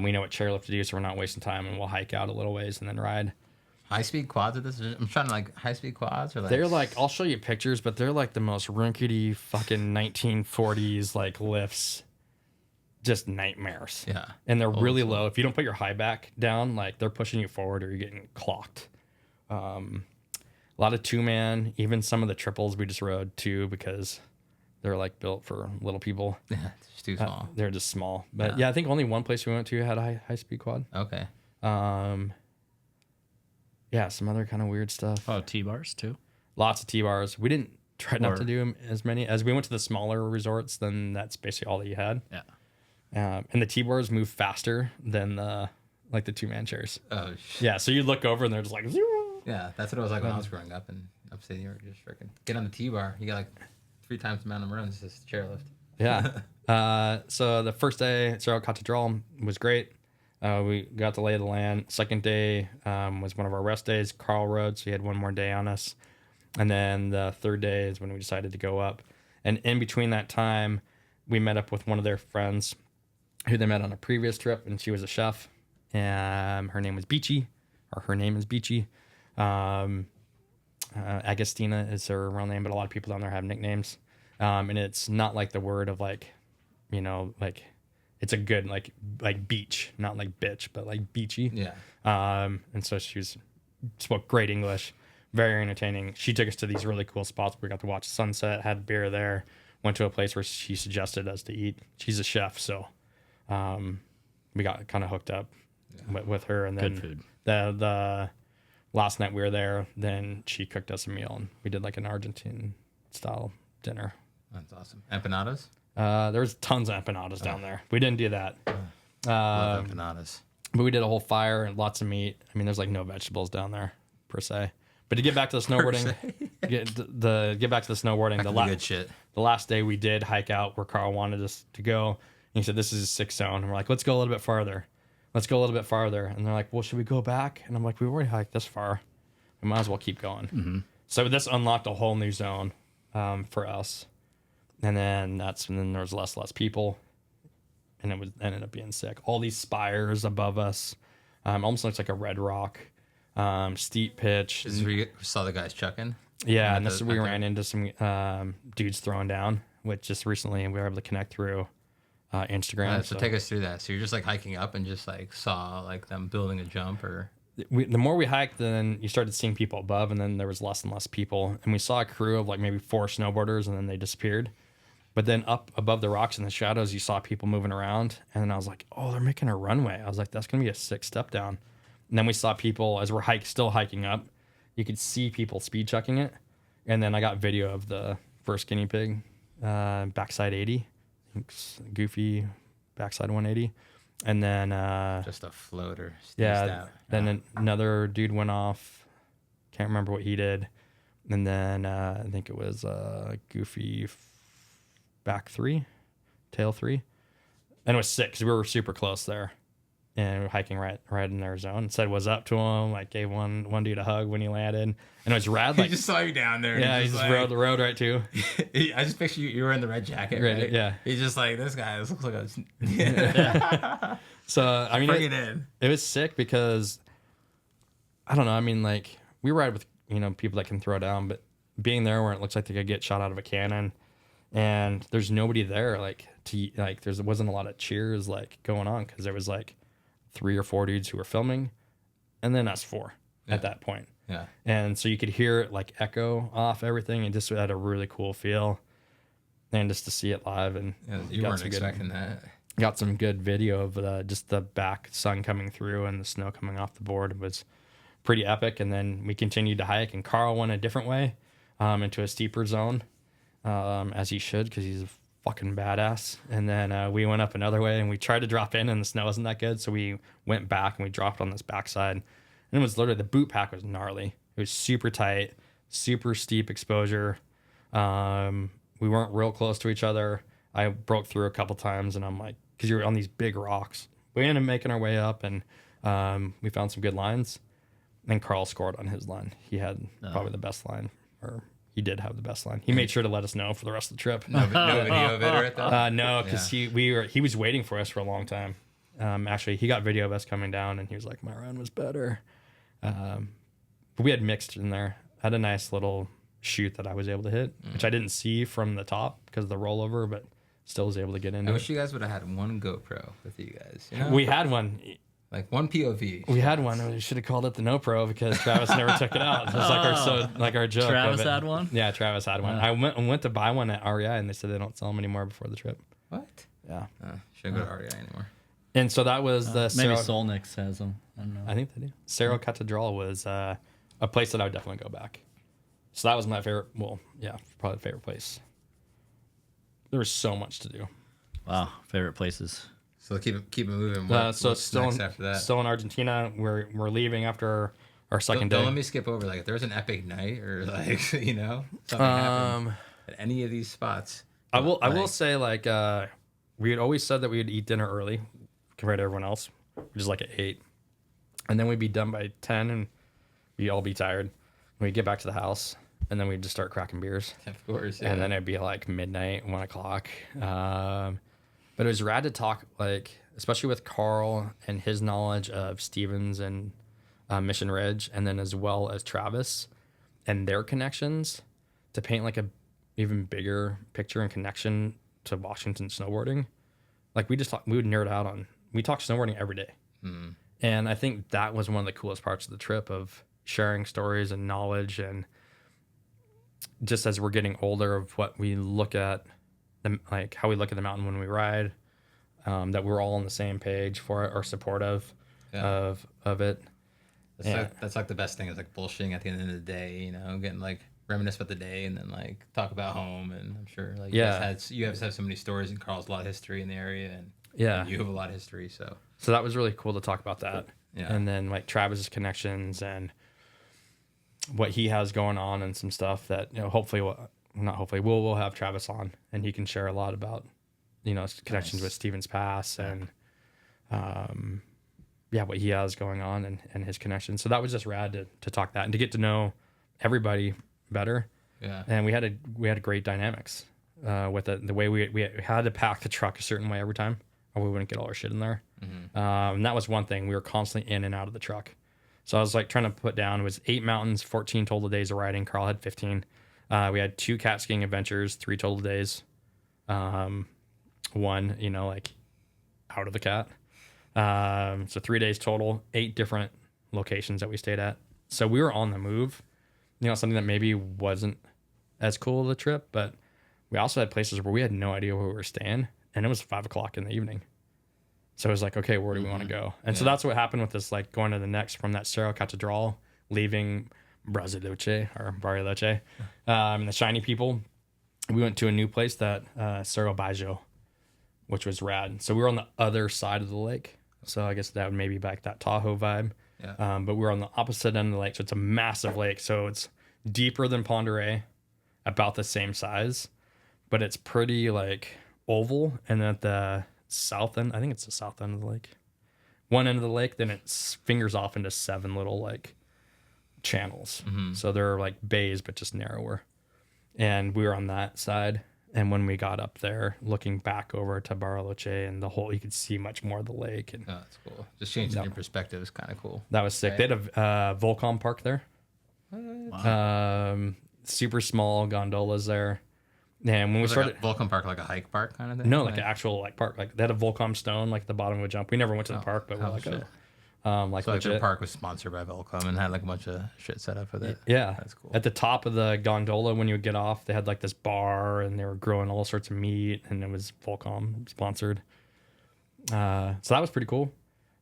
We know what chairlift to do, so we're not wasting time, and we'll hike out a little ways and then ride. High-speed quads at this? I'm trying to like high-speed quads or like... They're like, I'll show you pictures, but they're like the most rinkety fucking 1940s like lifts. Just nightmares. Yeah. And they're really low. If you don't put your high back down, like they're pushing you forward or you're getting clocked. A lot of two-man, even some of the triples we just rode too because they're like built for little people. Yeah, it's just too small. They're just small. But yeah, I think only one place we went to had a high-speed quad. Okay. Yeah, some other kind of weird stuff. Oh, T-bars too? Lots of T-bars. We didn't try not to do as many. As we went to the smaller resorts, then that's basically all that you had. Yeah. And the T-bars move faster than the two-man chairs. Oh, Yeah, so you look over and they're just like... Yeah, that's what it was like when I was growing up in upstate New York. Just freaking get on the T-bar. You got like 3 times the amount of runs. Just chairlift. Yeah. So the first day at Cerro Catedral was great. We got to lay the land. Second day was one of our rest days. Carl rode, so he had one more day on us. And then the third day is when we decided to go up. And in between that time, we met up with one of their friends who they met on a previous trip, and she was a chef. Her name was Beachy, or her name is Beachy. Agostina is her real name, but a lot of people down there have nicknames. And it's not like the word of like, it's a good like beach, not like bitch, but like beachy. Yeah. And so spoke great English, very entertaining. She took us to these really cool spots. We got to watch the sunset, had beer there, went to a place where she suggested us to eat. She's a chef, so we got kind of hooked up with her. And then good food. The last night we were there, then she cooked us a meal, and we did like an Argentine style dinner. That's awesome. Empanadas? There was tons of empanadas down there. We didn't do that. Love empanadas. But we did a whole fire and lots of meat. I mean, there's like no vegetables down there per se. But to get back to the snowboarding, get back to the snowboarding. Good shit. The last day we did hike out where Carl wanted us to go. And he said, this is a 6 zone. And we're like, let's go a little bit farther. And they're like, well, should we go back? And I'm like, we've already hiked this far. We might as well keep going. Mm-hmm. So this unlocked a whole new zone for us. And then there was less people. And it ended up being sick. All these spires above us. Almost looks like a red rock. Steep pitch. This is where you saw the guys chucking? Yeah, and we ran into some dudes throwing down, which just recently we were able to connect through Instagram. So take us through that. So you're just like hiking up and just like saw like them building a jump, or the more we hiked, then you started seeing people above, and then there was less and less people. And we saw a crew of like maybe 4 snowboarders, and then they disappeared. But then up above the rocks in the shadows, you saw people moving around. And then I was like, oh, they're making a runway. I was like, that's going to be a 6 step down. And then we saw people as we're still hiking up. You could see people speed checking it. And then I got video of the first guinea pig, backside 80. I think goofy backside 180. And then just a floater. Yeah. Then another dude went off. Can't remember what he did. And then I think it was goofy back 3, tail 3. And it was 6. We were super close there. And we were hiking right in their zone. Said what's up to him. Like gave one dude a hug when he landed. And it was rad. Like, he just saw you down there. Yeah, he just rode the road right too. I just picture you were in the red jacket, right? Yeah. He's just like, this guy looks like a... So, I mean, bring it in. It was sick because, I don't know. I mean, like, we ride with, people that can throw down, but being there where it looks like they could get shot out of a cannon and there's nobody there, there wasn't a lot of cheers, like, going on because there was, like, 3 or 4 dudes who were filming and then us 4 at that point. Yeah. And so you could hear it, like, echo off everything and just had a really cool feel. And just to see it live. And you weren't expecting that. Got some good video of just the back sun coming through and the snow coming off the board. It was pretty epic. And then we continued to hike, and Carl went a different way into a steeper zone, as he should, because he's a fucking badass. And then we went up another way, and we tried to drop in, and the snow wasn't that good. So we went back, and we dropped on this backside. And it was literally, the boot pack was gnarly. It was super tight, super steep exposure. We weren't real close to each other. I broke through a couple times, and I'm like, because you're on these big rocks. We ended up making our way up, and we found some good lines. And Carl scored on his line. He had probably the best line, or he did have the best line. He made sure to let us know for the rest of the trip. No video of it or anything? No, because he was waiting for us for a long time. Actually, he got video of us coming down, and he was like, my run was better. But we had mixed in there. I had a nice little shoot that I was able to hit, which I didn't see from the top because of the rollover, but still was able to get into I wish you guys would have had one GoPro with you guys. We had one. Like one POV. We had one. We should have called it the No Pro because Travis never took it out. It was like our joke. Travis had one? Yeah, Travis had one. I went to buy one at REI, and they said they don't sell them anymore before the trip. What? Yeah. Shouldn't go to REI anymore. And so that was the maybe Cerro, Solnix has them. I don't know. I think they do. Cerro Catedral was a place that I would definitely go back. So that was my favorite. Well, yeah, probably the favorite place. There was so much to do. Wow, favorite places. So keep it moving. So what's next after that? Still in Argentina. We're leaving after our second day. Don't let me skip over. Like if there's an epic night or like something happened at any of these spots. I will say like we had always said that we would eat dinner early compared to everyone else, which is like at 8, and then we'd be done by 10, and we'd all be tired. We'd get back to the house, and then we'd just start cracking beers. Of course, yeah. And then it'd be like midnight, 1 o'clock. But it was rad to talk, like, especially with Carl and his knowledge of Stevens and Mission Ridge, and then as well as Travis and their connections to paint like a even bigger picture and connection to Washington snowboarding. Like we would nerd out we talk snowboarding every day. Mm. And I think that was one of the coolest parts of the trip, of sharing stories and knowledge, and just as we're getting older, of what we look at, like how we look at the mountain when we ride, that we're all on the same page for it or supportive of it. That's like the best thing, is like bullshitting at the end of the day, getting like reminisce about the day and then like talk about home. And I'm sure like you guys have so many stories, and Carl's a lot of history in the area, and you have a lot of history. So that was really cool to talk about that. Yeah. And then like Travis's connections and what he has going on, and some stuff that, we'll have Travis on, and he can share a lot about, his connections with Stevens Pass and, what he has going on and his connections. So that was just rad to talk that and to get to know everybody better. Yeah. And we had great dynamics with it. The way we had to pack the truck a certain way every time, or we wouldn't get all our shit in there. And that was one thing. We were constantly in and out of the truck. So I was like trying to put down, it was 8 mountains, 14 total days of riding. Carl had 15. We had 2 cat skiing adventures, 3 total days. One, like out of the cat. So 3 days total, 8 different locations that we stayed at. So we were on the move, something that maybe wasn't as cool of a trip, but we also had places where we had no idea where we were staying, and it was 5 o'clock in the evening. So it was like, okay, where do we want to go? And so that's what happened with this, like going to the next from that Cerro Catedral, leaving Bariloche, and the Shiny People. We went to a new place that Cerro Bajo, which was rad. So we were on the other side of the lake. So I guess that would maybe back that Tahoe vibe. Yeah. But we were on the opposite end of the lake. So it's a massive lake. So it's deeper than Ponderay, about the same size, but it's pretty like oval. And at the south end, I think it's the south end of the lake. One end of the lake, then it fingers off into 7 little like channels. So they're like bays, but just narrower. And we were on that side. And when we got up there, looking back over to Bariloche and the whole, you could see much more of the lake. And that's cool. Just changing your perspective is kind of cool. that was sick. Right? They had a Volcom park there. Wow. Super small gondolas there. And when we started, like Volcom Park, like a hike park kind of thing. no, like an actual like park. Like they had a Volcom stone like at the bottom of a jump. We never went to the park, but we're like, shit. like So like legit. the park was sponsored by Volcom and had like a bunch of shit set up with it. Yeah, that's cool. At the top of the gondola, when you would get off, they had like this bar, and they were growing all sorts of meat, and it was Volcom sponsored. So that was pretty cool.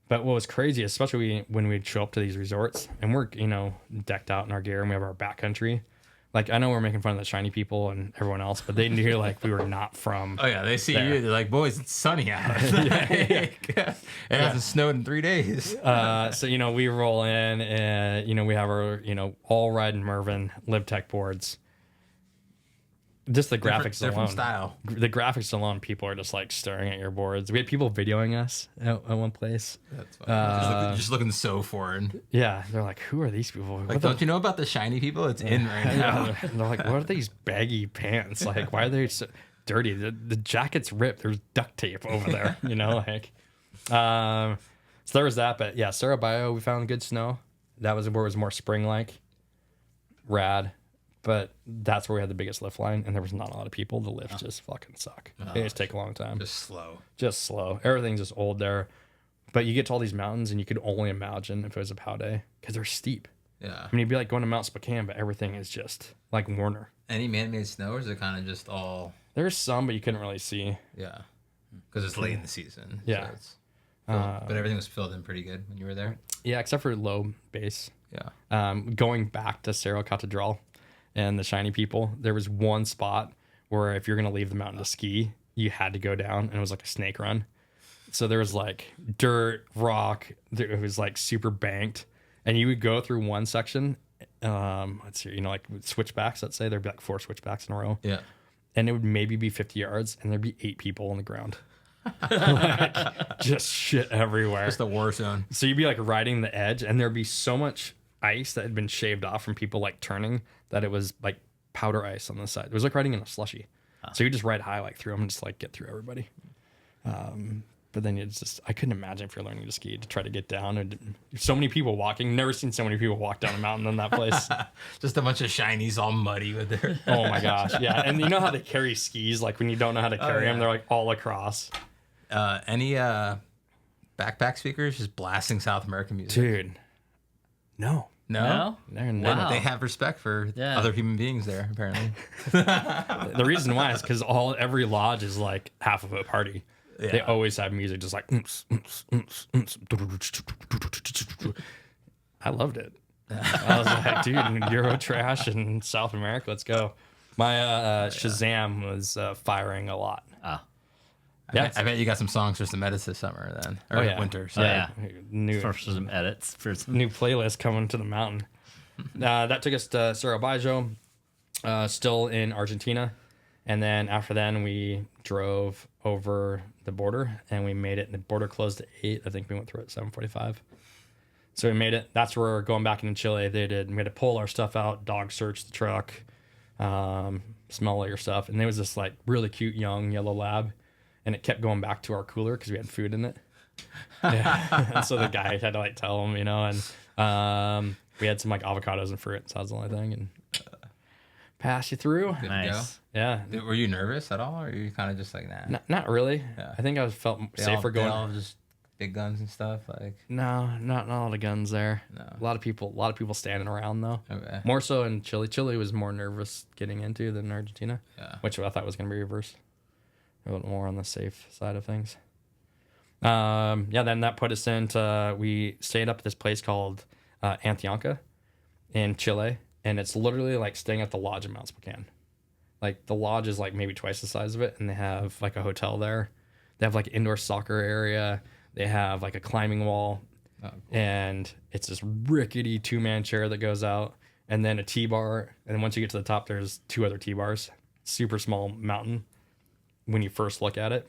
But what was crazy, especially when we'd show up to these resorts, and we're decked out in our gear, and we have our backcountry. Like, I know we're making fun of the Shiny People and everyone else, but they knew like we were not from. Oh yeah, they see there. you. They're like, boys, it's sunny out. It hasn't snowed in 3 days. So we roll in, and we have our all riding Mervin LibTech boards. Just the graphics alone. Different style. The graphics alone, people are just like staring at your boards. We had people videoing us at one place. That's fine. Just looking so foreign. Yeah, they're like, "Who are these people? Like, don't you know about the Shiny People? It's in right now." Yeah, they're like, "What are these baggy pants? Like, why are they so dirty? The jacket's ripped. There's duct tape over there. So there was that. But yeah, Cerro Bajo, we found good snow. That was where it was more spring-like, rad. But that's where we had the biggest lift line, and there was not a lot of people. The lifts just fucking suck. They just take a long time. Just slow. Everything's just old there. But you get to all these mountains, and you could only imagine if it was a POW day, because they're steep. Yeah. I mean, you'd be like going to Mount Spokane, but everything is just like Warner. Any man-made snow, or is it kind of just all? There's some, but you couldn't really see. Yeah. Because it's late in the season. Yeah. So but everything was filled in pretty good when you were there. Yeah, except for low base. Yeah. Going back to Cerro Catedral and the Shiny People, there was one spot where if you're going to leave the mountain to ski, you had to go down, and it was like a snake run. So there was like dirt, rock, it was like super banked, and you would go through one section, let's see, like switchbacks, let's say there'd be like 4 switchbacks in a row. Yeah. And it would maybe be 50 yards, and there'd be 8 people on the ground. Like, just shit everywhere. It's the war zone. So you'd be like riding the edge, and there'd be so much ice that had been shaved off from people like turning that it was like powder ice on the side. It was like riding in a slushy. So you just ride high like through them and just like get through everybody. But then it's just, I couldn't imagine if you're learning to ski to try to get down. And so many people walking. Never seen so many people walk down a mountain in that place. Just a bunch of shinies all muddy with their. Oh my gosh. Yeah. And you know how they carry skis? Like when you don't know how to carry them, they're like all across. Any backpack speakers just blasting South American music? Dude. No. No? Wow. They have respect for other human beings there, apparently. The reason why is because every lodge is like half of a party. Yeah. They always have music just like I loved it. I was like, dude, Euro trash in South America, let's go. My Shazam was firing a lot. I bet you got some songs for some edits this summer then. Or winter. So. New, for some edits. For some new playlist coming to the mountain. That took us to Cerro Bajo, still in Argentina. And then after then, we drove over the border, and we made it. The border closed at 8. I think we went through at 7:45. So we made it. That's where we're going back into Chile. We had to pull our stuff out, dog search the truck, smell all your stuff. And there was this like really cute young yellow lab, and it kept going back to our cooler because we had food in it. Yeah. And so the guy had to like tell him, and we had some like avocados and fruit, so that was the only thing, and pass you through. Good to Nice. Yeah. go. Were you nervous at all, or are you kind of just like, nah? Not really. Yeah. I think I felt safer They going. all just big guns and stuff, like. No, not a lot of guns there. No. A lot of people standing around though. Okay. More so in Chile. Chile was more nervous getting into than Argentina, Yeah. which I thought was going to be reversed. A little more on the safe side of things. Yeah, then that put us into, we stayed up at this place called Antioquia in Chile, and it's literally like staying at the lodge in Mount Spokane. Like the lodge is like maybe twice the size of it, and they have like a hotel there. They have like an indoor soccer area. They have like a climbing wall, Oh, cool. and it's this rickety 2-man chair that goes out, and then a T-bar. And once you get to the top, there's 2 other T-bars. Super small mountain when you first look at it,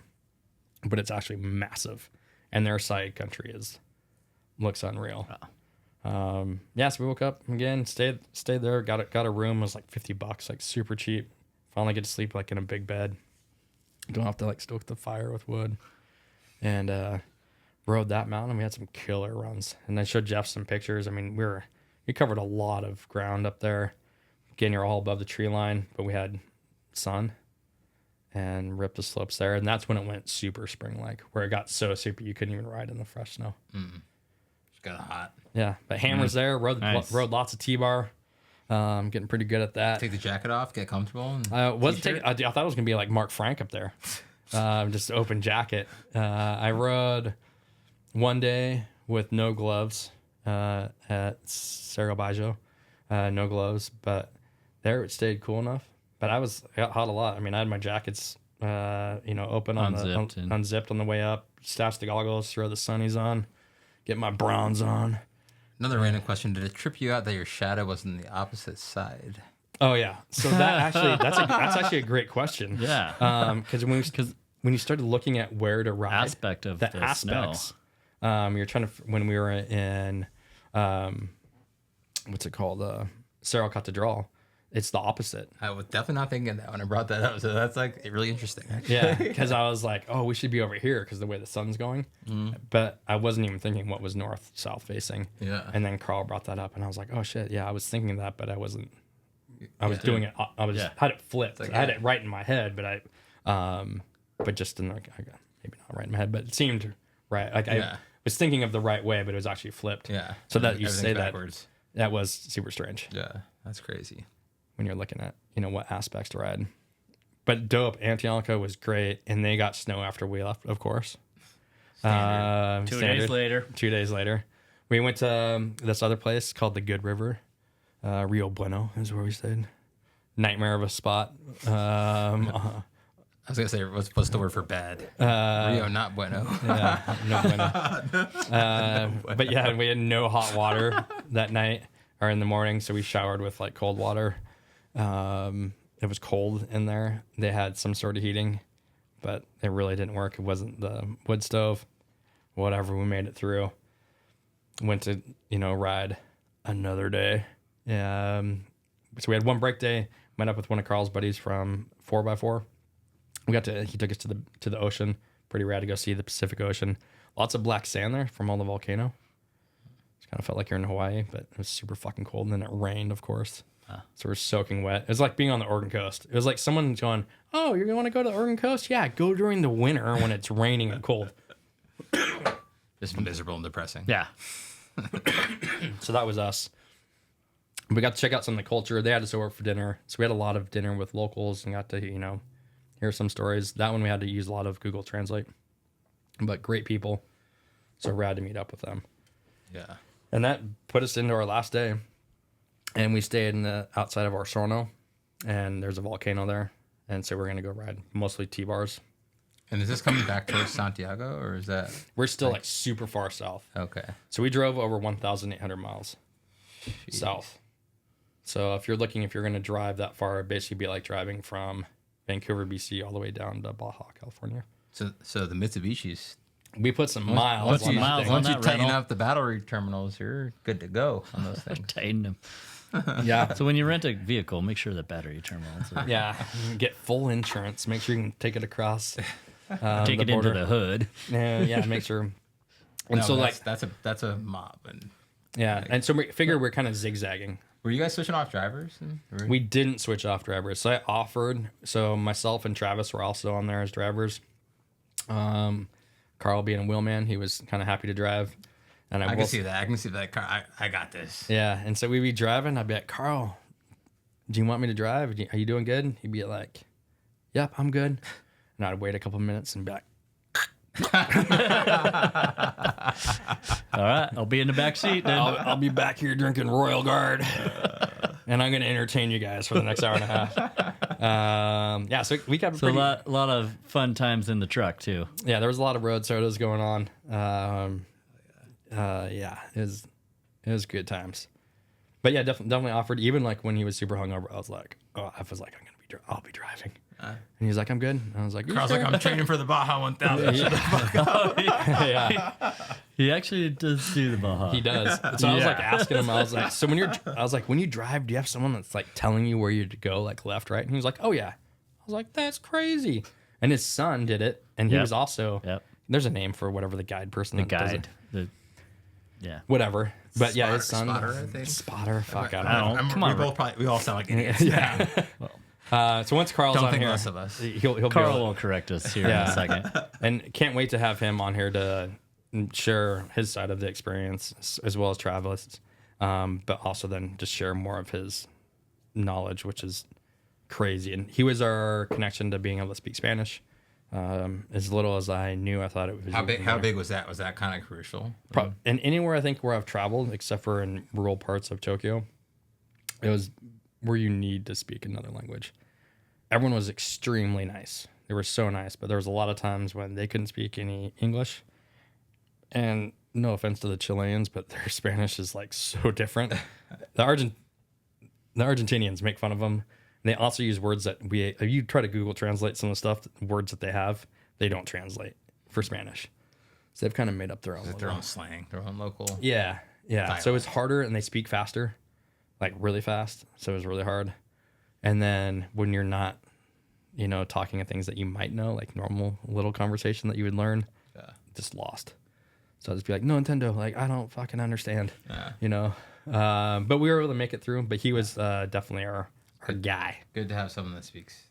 but it's actually massive, and their side country looks unreal. Yeah, so we woke up again, stayed there, got a room. It was like $50, like super cheap. Finally get to sleep like in a big bed. Don't have to like stoke the fire with wood, and rode that mountain. We had some killer runs, and I showed Jeff some pictures. I mean, we covered a lot of ground up there. Again, you're all above the tree line, but we had sun and ripped the slopes there, and that's when it went super spring-like, where it got so super you couldn't even ride in the fresh snow. Just got hot. Yeah, but hammers there, rode Nice. lots of T-bar. Getting pretty good at that. Take the jacket off, get comfortable. And Wasn't taking, I thought it was gonna be like Mark Frank up there, just open jacket. I rode one day with no gloves at Cerro Bajo, no gloves, but there it stayed cool enough. But I got hot a lot. I mean, I had my jackets, open unzipped on the way up. Stashed the goggles, throw the sunnies on, get my bronze on. Another random question: did it trip you out that your shadow was on the opposite side? Oh yeah, so that's actually a great question. Yeah. Because when you started looking at where to ride, Aspect of the aspects, you're trying to, when we were in what's it called, Cerro Catedral, it's the opposite. I was definitely not thinking that when I brought that up. So that's like really interesting. Actually. Yeah, because I was like, oh, we should be over here because the way the sun's going. But I wasn't even thinking what was north south facing. Yeah. And then Carl brought that up, and I was like, oh shit, yeah, I was thinking that, but I wasn't. I was doing it. I was had it flipped. Like, I had it right in my head, but but just in like, maybe not right in my head, but it seemed right. Like I was thinking of the right way, but it was actually flipped. Yeah. So that you say backwards. that was super strange. Yeah, that's crazy. When you're looking at, what aspects to ride. But dope. Antioquia was great, and they got snow after we left, of course. 2 days later. 2 days later. We went to this other place called the Good River. Rio Bueno is where we stayed. Nightmare of a spot. I was gonna say, what's the word for bad? Rio, not bueno. Yeah, no bueno. But yeah, we had no hot water that night or in the morning, so we showered with like cold water. It was cold in there. They had some sort of heating, but it really didn't work. It wasn't the wood stove. Whatever, we made it through. Went to, ride another day. So we had one break day. Met up with one of Carl's buddies from 4x4. He took us to the ocean. Pretty rad to go see the Pacific Ocean. Lots of black sand there from all the volcano. Just kind of felt like you're in Hawaii, but it was super fucking cold. And then it rained, of course. So we're soaking wet. It was like being on the Oregon coast. It was like someone going, oh, you want to go to the Oregon coast? Yeah, go during the winter when it's raining and cold. Just miserable and depressing. Yeah. So that was us. We got to check out some of the culture. They had us over for dinner. So we had a lot of dinner with locals and got to, hear some stories. That one we had to use a lot of Google Translate. But great people. So rad to meet up with them. Yeah. And that put us into our last day. And we stayed outside of Osorno. And there's a volcano there. And so we're going to go ride mostly T-bars. And is this coming back towards Santiago, or is that? We're still like super far south. Okay. So we drove over 1,800 miles south. So if you're going to drive that far, it'd basically be like driving from Vancouver, BC, all the way down to Baja, California. So the Mitsubishis. We put some miles on that thing. Once you that tighten rental. up the battery terminals, you're good to go on those things. Tighten them. Yeah. So when you rent a vehicle, make sure the battery terminals are. Yeah. Get full insurance. Make sure you can take it across Take the it into border. the hood. Yeah, make sure. And so that's a mob. And yeah, and so we figured we're kind of zigzagging. were you guys switching off drivers? We didn't switch off drivers. So I offered. So myself and Travis were also on there as drivers. Carl being a wheelman, he was kind of happy to drive. And I can see that. I can see that. I got this. Yeah, and so we'd be driving. I'd be like, Carl, do you want me to drive? Are you doing good? He'd be like, yep, I'm good. And I'd wait a couple minutes and be like, All right, I'll be in the back seat then. I'll be back here drinking Royal Guard. And I'm going to entertain you guys for the next hour and a half. Yeah, so we kept So a lot of fun times in the truck too. Yeah, there was a lot of road sodas going on. Yeah, it was good times. But yeah, definitely offered. Even like when he was super hungover, I was like, I'll be driving. And he was like, I'm good. And I was like, Carl's sure? like, I'm training for the Baja 1000. Yeah, He actually does do the Baja. he does. So I was like asking him, I was like, when you drive, do you have someone that's like telling you where you to go, like left, right? And he was like, oh yeah. I was like, that's crazy. And his son did it, and he was also. Yep. There's a name for whatever the guide person. that does it. Yeah. Whatever. But yeah, his son. Spotter, I think. Spotter. Fuck, I don't know. Come on, We all sound like idiots. Yeah. So once Carl's Don't on think here, less of us. he'll be Carl able, will correct us here in a second. and can't wait to have him on here to share his side of the experience as well as Travis, but also then just share more of his knowledge, which is crazy. And he was our connection to being able to speak Spanish. As little as I knew, I thought it was. How big was that? Was that kind of crucial? And anywhere I think where I've traveled, except for in rural parts of Tokyo, it was where you need to speak another language. Everyone was extremely nice. They were so nice, but there was a lot of times when they couldn't speak any English. And no offense to the Chileans, but their Spanish is like so different. The Argentinians make fun of them. And they also use words that if you try to Google translate some of the stuff, words that they have, they don't translate for Spanish. So they've kind of made up their own. Their own slang, their own local. Yeah. Dialect. So it's harder, and they speak faster, like really fast. So it was really hard. And then when you're not, talking of things that you might know, like normal little conversation that you would learn, just lost. So I'll just be like, no Nintendo, like I don't fucking understand, But we were able to make it through. But he was definitely our guy. Good to have someone that speaks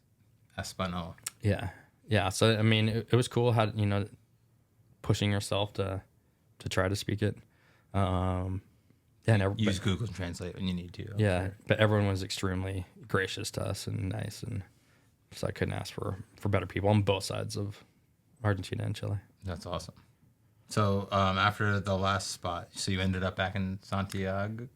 Espanol. Yeah. So I mean, it was cool how pushing yourself to try to speak it. Use Google Translate when you need to. Sure. But everyone was extremely gracious to us and nice, and so I couldn't ask for better people on both sides of Argentina and Chile. That's awesome. So after the last spot, so you ended up back in Santiago?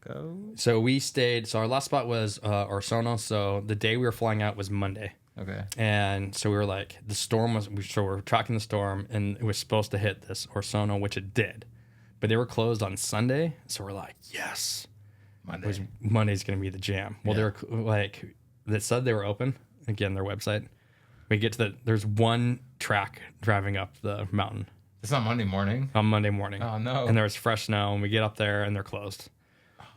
So we stayed. So our last spot was Osorno. So the day we were flying out was Monday. Okay. And so we were like, the storm was. So we were tracking the storm, and it was supposed to hit this Osorno, which it did. But they were closed on Sunday, so we're like, yes, Monday's gonna be the jam. Well, they were like, they said they were open. Again, their website. We get to there's one track driving up the mountain. It's on Monday morning. On Monday morning. Oh no! And there was fresh snow, and we get up there, and they're closed.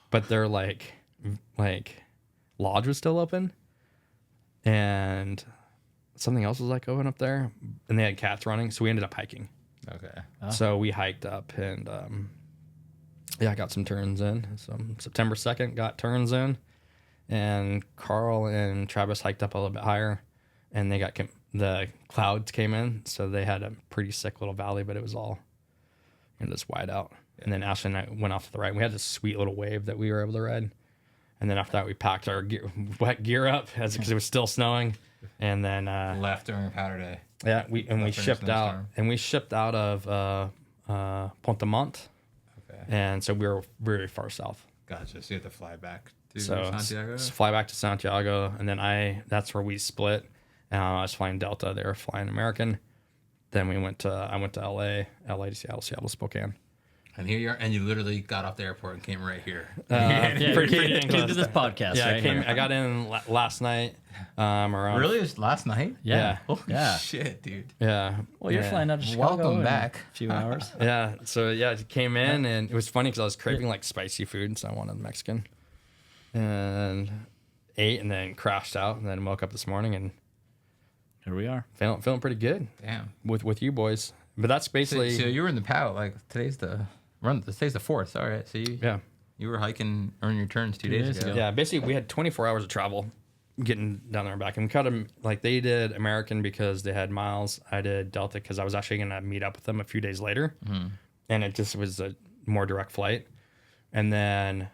But they're like Lodge was still open, and something else was like open up there, and they had cats running, so we ended up hiking. Okay. So we hiked up and I got some turns in. So September 2nd got turns in, and Carl and Travis hiked up a little bit higher, and they got the clouds came in, so they had a pretty sick little valley, but it was all just wide out. Yeah. And then Ashleigh and I went off to the right. We had this sweet little wave that we were able to ride, and then after that we packed our wet gear up because it was still snowing, and then left during powder day. Yeah, we shipped out, and we shipped out of Pontemont. Okay. And so we were very far south. Gotcha. So you have to fly back to Santiago? Fly back to Santiago, and then that's where we split. I was flying Delta, they were flying American. Then I went to LA to Seattle, Seattle to Spokane. And here you are, and you literally got off the airport and came right here. Came to this podcast. Yeah, I got in last night. Around. Really? It was last night? Yeah. Holy shit, dude. Yeah. Well, you're flying out of Chicago. Welcome back. A few hours. Yeah. So it came in, and it was funny because I was craving like spicy food, so I wanted Mexican, and ate, and then crashed out, and then woke up this morning, and here we are. feeling pretty good. Damn. With you boys, But that's basically. So you were in the POW. Like today's the 4th. All right. So you were hiking, earning your turns 2 days ago. Yeah, basically we had 24 hours of travel getting down there and back. And we cut them, like they did American because they had miles. I did Delta because I was actually going to meet up with them a few days later. Mm-hmm. And it just was a more direct flight. And then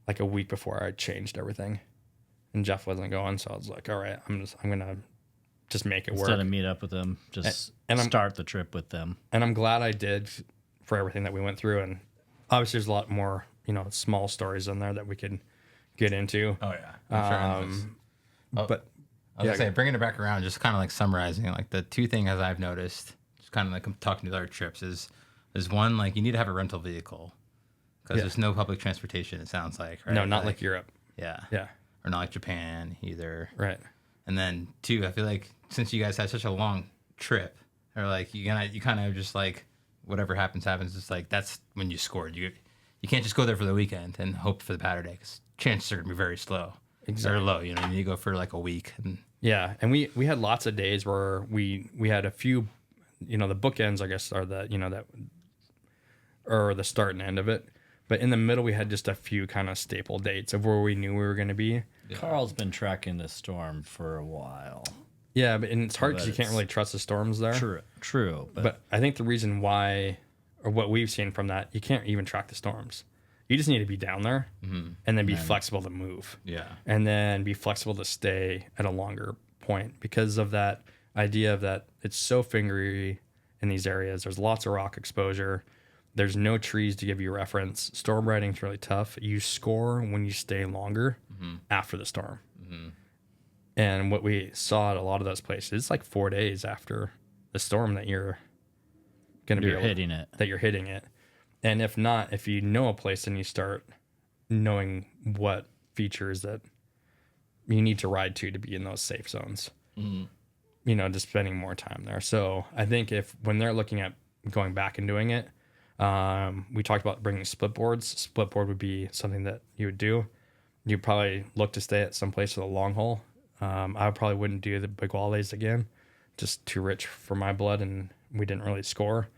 like a week before I changed everything. And Jeff wasn't going. So I was like, all right, I'm going to just make it work. Instead of meet up with them, just start the trip with them. And I'm glad I did for everything that we went through. And obviously there's a lot more, small stories in there that we could get into. Oh yeah. But I was gonna say, bringing it back around, just kind of like summarizing, like the two things I've noticed, just kind of like talking to other trips is one, like you need to have a rental vehicle because there's no public transportation. It sounds like, right? No, not like Europe. Yeah. Yeah. Or not like Japan either. Right. And then 2, I feel like since you guys had such a long trip, or like you kind of just like whatever happens. It's like that's when you scored. You can't just go there for the weekend and hope for the powder day because chances are gonna be very slow. Exactly. Or low. You need to go for like a week. Yeah, and we had lots of days where we had a few, the bookends, I guess, are the that or the start and end of it. But in the middle, we had just a few kind of staple dates of where we knew we were going to be. Yeah. Carl's been tracking the storm for a while. Yeah, and it's hard because you can't really trust the storms there. True. But I think the reason why, or what we've seen from that, you can't even track the storms. You just need to be down there and then be flexible to move. Yeah. And then be flexible to stay at a longer point because of that idea of that it's so fingery in these areas. There's lots of rock exposure. There's no trees to give you reference. Storm riding's really tough. You score when you stay longer after the storm. Mm-hmm. And what we saw at a lot of those places, it's like 4 days after the storm that you're going to be hitting it. That you're hitting it. And if not, if you know a place, then you start knowing what features that you need to ride to be in those safe zones. Mm-hmm. Just spending more time there. So I think when they're looking at going back and doing it, we talked about bringing split boards. Split board would be something that you would do. You'd probably look to stay at some place with a long haul. I probably wouldn't do the big walleys again, just too rich for my blood, and we didn't really score.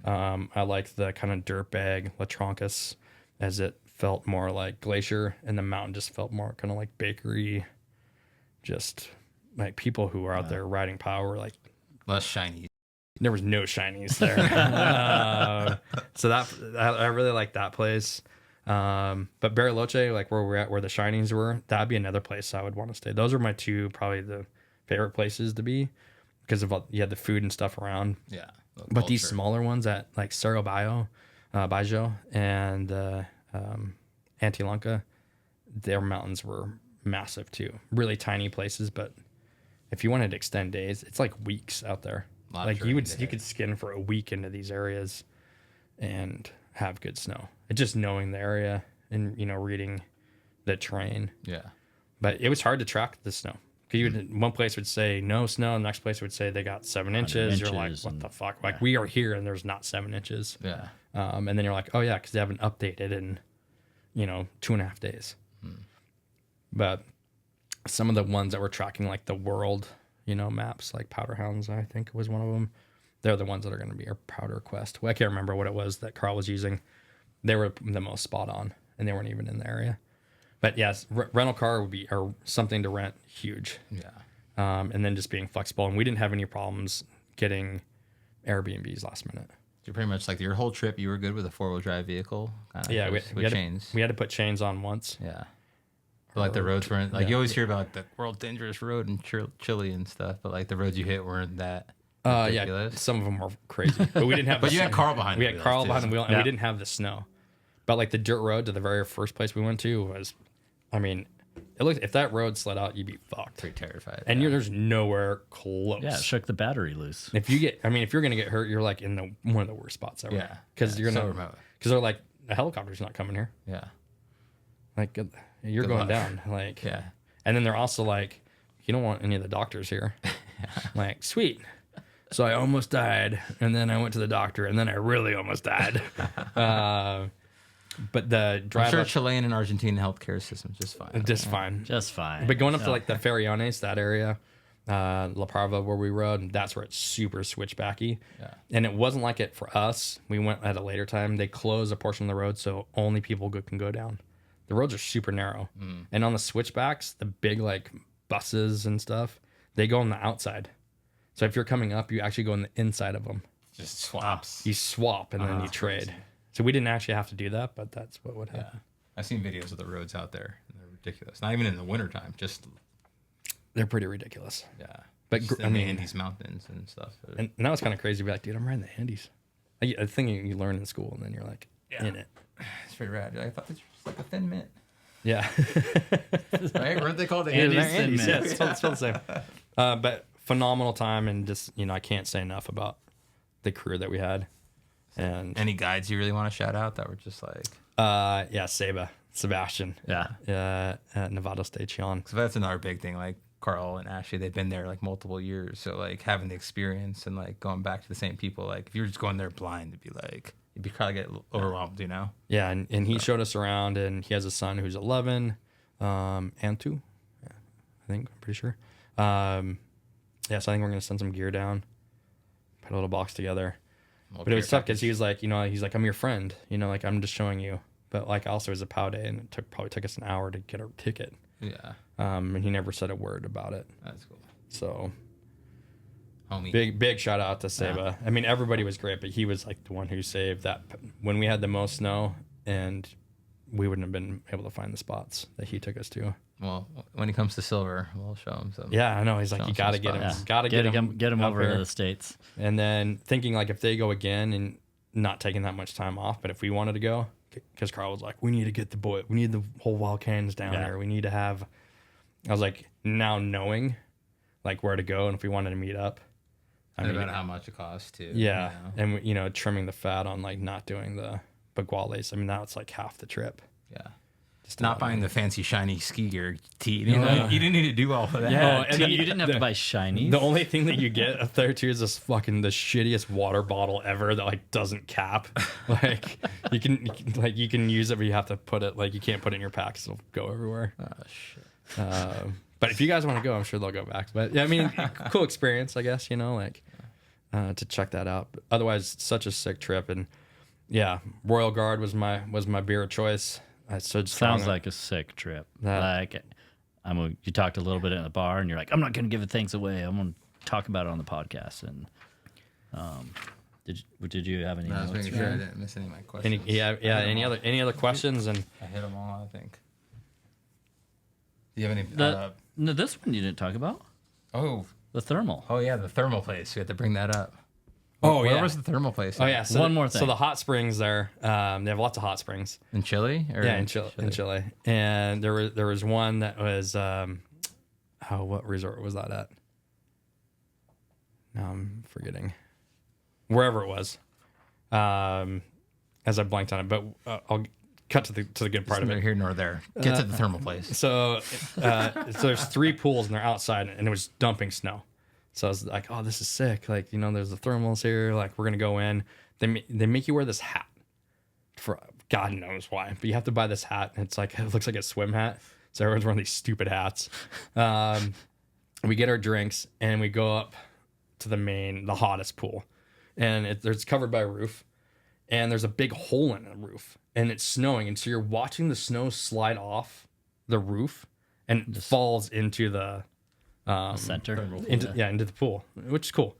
I like the kind of dirt bag Las Trancas as it felt more like glacier, and the mountain just felt more kind of like bakery, just like people who were out there riding power, like less shiny. There was no shinies there. So that I really like that place. But Bariloche, like where we're at, where the shinies were, that'd be another place I would want to stay. Those are my two, probably the favorite places to be because of you had the food and stuff around. Yeah. But these smaller ones at like Cerro Bajo and Antilanca, their mountains were massive too. Really tiny places, but if you wanted to extend days, it's like weeks out there. Like you could skin for a week into these areas and have good snow. It's just knowing the area and reading the terrain. Yeah. But it was hard to track the snow. Because one place would say no snow, the next place would say they got 7 inches. You're like, what the fuck? Like we are here and there's not 7 inches. Yeah. And then you're like, oh yeah, because they haven't updated in 2.5 days. But some of the ones that were tracking like the world maps, like Powder Hounds, I think was one of them. They're the ones that are going to be our Powder Quest. Well, I can't remember what it was that Carl was using. They were the most spot on, and they weren't even in the area. But yes, rental car would be or something to rent huge. Yeah. And then just being flexible, and we didn't have any problems getting Airbnbs last minute. So pretty much like your whole trip, you were good with a 4-wheel drive vehicle. Yeah, with chains. We had to put chains on once. Yeah. But like the roads weren't like you always hear about the world dangerous road in Chile and stuff, but like the roads you hit weren't that ridiculous. Yeah, some of them were crazy, but we didn't have. But you had Carl behind. We had Carl behind the wheel, and we didn't have the snow. But like the dirt road to the very first place we went to was, it looked if that road slid out, you'd be fucked. Pretty terrified. And there's nowhere close. Yeah, it shook the battery loose. If you're gonna get hurt, you're like in one of the worst spots ever. Yeah, because you're gonna remote. Because they're like the helicopter's not coming here. Yeah. Like you're Good going luck. down. Like Yeah. And then they're also like, you don't want any of the doctors here. Like, sweet. So I almost died, and then I went to the doctor, and then I really almost died. But the drive I'm sure up, Chilean and Argentina healthcare system's just fine. just fine. Just fine. But going up to like the Farellones, that area, La Parva where we rode, and that's where it's super switchbacky. Yeah. And it wasn't like it for us. We went at a later time. They closed a portion of the road so only people can go down. The roads are super narrow. And on the switchbacks, the big like buses and stuff, they go on the outside. So if you're coming up, you actually go on the inside of them. Just swaps. You swap and then you trade. Crazy. So we didn't actually have to do that, but that's what would happen. Yeah. I've seen videos of the roads out there. And they're ridiculous. Not even in the wintertime. Just, They're pretty ridiculous. yeah. But Just I mean, in these mountains and stuff. and now it's kind of crazy to be like, dude, I'm riding the Andes. A thing you learn in school, and then you're like in it. It's pretty rad. I thought this was like a thin mint. Yeah. Right? Weren't they called the Andes Andes? Thin Mint. Yeah, it's still the same. But phenomenal time, and just, I can't say enough about the crew that we had. And Any guides you really want to shout out that were just like... yeah, Sebastian. Yeah. At Nevada Station. So that's another big thing. Like Carl and Ashleigh, they've been there like multiple years. So like having the experience and like going back to the same people, like if you're just going there blind, it'd be like, you'd be probably get overwhelmed, you know? Yeah, and he showed us around, and he has a son who's 11, and 2, yeah, I think, I'm pretty sure. Yeah, so I think we're going to send some gear down, put a little box together. But it was tough because he was like, he's like, I'm your friend, like I'm just showing you. But like also it was a POW day, and it probably took us an hour to get our ticket. Yeah. And he never said a word about it. That's cool. So Homie. big shout out to Seba. Yeah. I mean, everybody was great, but he was like the one who saved that when we had the most snow, and we wouldn't have been able to find the spots that he took us to. Well, when he comes to silver, we'll show him some. Yeah, I know. He's like, Show you him got to some get him. spots. Got to Get him up over here. to the States. And then thinking like if they go again and not taking that much time off, but if we wanted to go, because Carl was like, we need to get we need the whole Wild Canyons down Yeah. here. We need to have. I was like, now knowing like where to go and if we wanted to meet up. And about how much it costs too. Yeah, You know? and trimming the fat on like not doing the baguales. I mean, now it's like half the trip. Yeah. Just Not buying the fancy shiny ski gear tee. You didn't need to do all of that. Yeah, and then you didn't have to buy shinies. The only thing that you get up there too is this fucking the shittiest water bottle ever that like doesn't cap. Like you can use it, but you have to put it like you can't put it in your pack, so it'll go everywhere. Oh shit. But if you guys want to go, I'm sure they'll go back. But yeah, I mean, cool experience, I guess. To check that out. But otherwise, such a sick trip, and yeah, Royal Guard was my beer of choice. I stood strong. Sounds like a sick trip. That- You talked a little bit in the bar, and you're like, I'm not going to give things away. I'm going to talk about it on the podcast. And did you have any I was notes? making sure I didn't miss any of my questions. Any other questions? And I hit them all, I think. Do you have any? No, this one you didn't talk about. The thermal. Oh yeah, the thermal place. We had to bring that up. Oh, Where yeah. was the thermal place? oh yeah, so One more thing. So the hot springs there, they have lots of hot springs. In Chile? Or Yeah, in Chile. And there was one that was what resort was that at? Now I'm forgetting. Wherever it was. As I blanked on it, but I'll cut to the good part of Neither it. here nor there. Get to the thermal place. So there's 3 pools and they're outside, and it was dumping snow. So I was like, oh, this is sick. Like, there's the thermals here. Like, we're going to go in. They make you wear this hat for God knows why. But you have to buy this hat. And it looks like a swim hat. So everyone's wearing these stupid hats. We get our drinks and we go up to the hottest pool. And it's covered by a roof. And there's a big hole in the roof. And it's snowing. And so you're watching the snow slide off the roof and falls into the Center. into the pool, which is cool.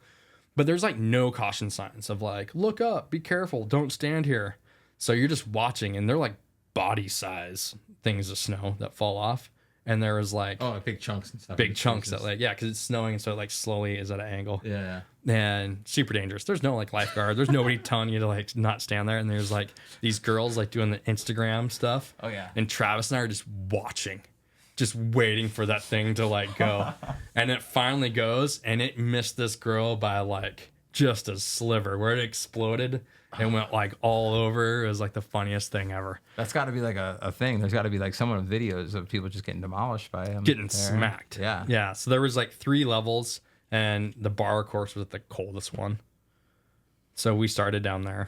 But there's like no caution signs of like, look up, be careful, don't stand here. So you're just watching, and they're like body size things of snow that fall off. And there was like Big chunks and stuff. big chunks that because it's snowing, so it like slowly is at an angle. Yeah. And super dangerous. There's no like lifeguard. There's nobody telling you to like not stand there. And there's like these girls like doing the Instagram stuff. Oh yeah. And Travis and I are just watching, just waiting for that thing to like go. And it finally goes, and it missed this girl by like just a sliver where it exploded and went like all over. It was like the funniest thing ever. That's got to be like a thing. There's got to be like someone with videos of people just getting demolished by him. Getting smacked. Yeah. Yeah. So there was like 3 levels, and the bar, of course, was the coldest one. So we started down there.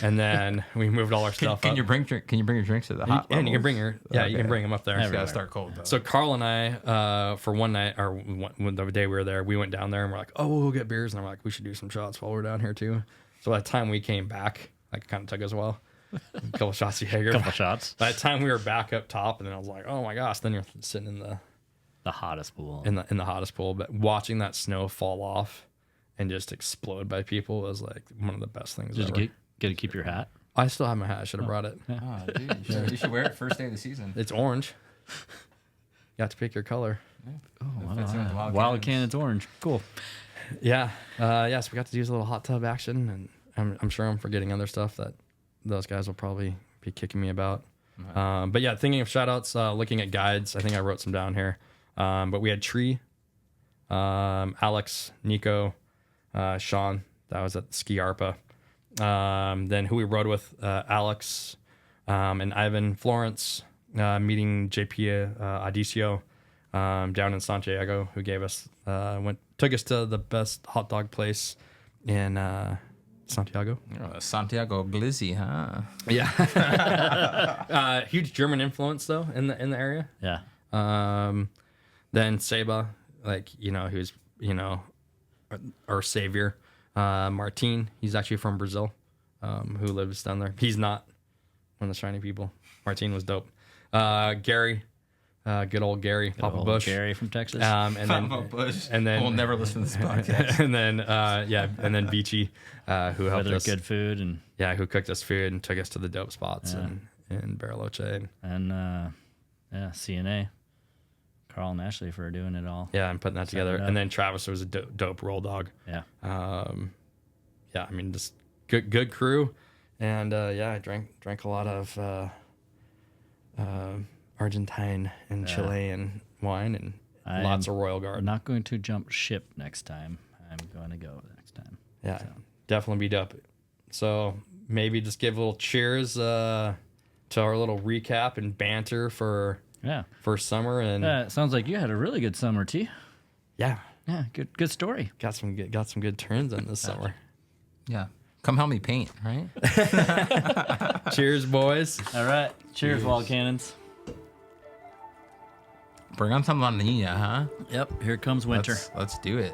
And then we moved all our stuff Can up. you bring your drinks to the hot? And you can bring your you Okay. can bring them up there. It's gotta start cold though. So Carl and I, for one night or when the day we were there, we went down there and we're like, oh, we'll get beers, and I'm like, we should do some shots while we're down here too. So by the time we came back, like, it kind of took us a while. A couple shots of Jaeger. Couple shots. By the time we were back up top, and then I was like, oh my gosh. Then you're sitting in The hottest pool. the hottest pool, but watching that snow fall off and just explode by people was like one of the best things Did ever. you get to keep your hat? I still have my hat. I should have brought it. Oh, dude, you should wear it first day of the season. It's orange. You have to pick your color. Fits in with the Wild Cannon's orange. Cool. Yeah. So we got to use a little hot tub action, and I'm sure I'm forgetting other stuff that those guys will probably be kicking me about. But yeah, thinking of shout outs, looking at guides, I think I wrote some down here. But we had Tree, Alex, Nico, Sean, that was at Ski Arpa. Then who we rode with, Alex, and Ivan, Florence, meeting JP Adicio, down in Santiago, who gave us, took us to the best hot dog place in, Santiago. Santiago Glizzy, huh? Yeah. Huge German influence though in the area. Yeah. Then Seba, who's our savior. Martin, he's actually from Brazil, who lives down there. He's not one of the shiny people. Martin was dope. Gary, good old Gary, Papa Old Bush. Gary from Texas. And then and then We'll never listen to this podcast. and then Beachy, who helped Whether us. good food and Who cooked us food and took us to the dope spots in Bariloche. CNA. Carl and Ashleigh for doing it all. Yeah, and putting that together. it up. And then Travis was a dope roll dog. Yeah. Just good crew. And I drank a lot of Argentine and Chilean wine and lots of Royal Guard. I'm not going to jump ship next time. I'm going to go next time. Yeah, definitely be dope. So maybe just give a little cheers to our little recap and banter for summer. And Sounds like you had a really good summer, T. yeah, Good story. got some good turns in this summer. Yeah. Come help me paint, right? Cheers, boys. All right. Cheers, Wild Cannons. Bring on some La Nina, huh? Yep. Here comes winter. Let's do it.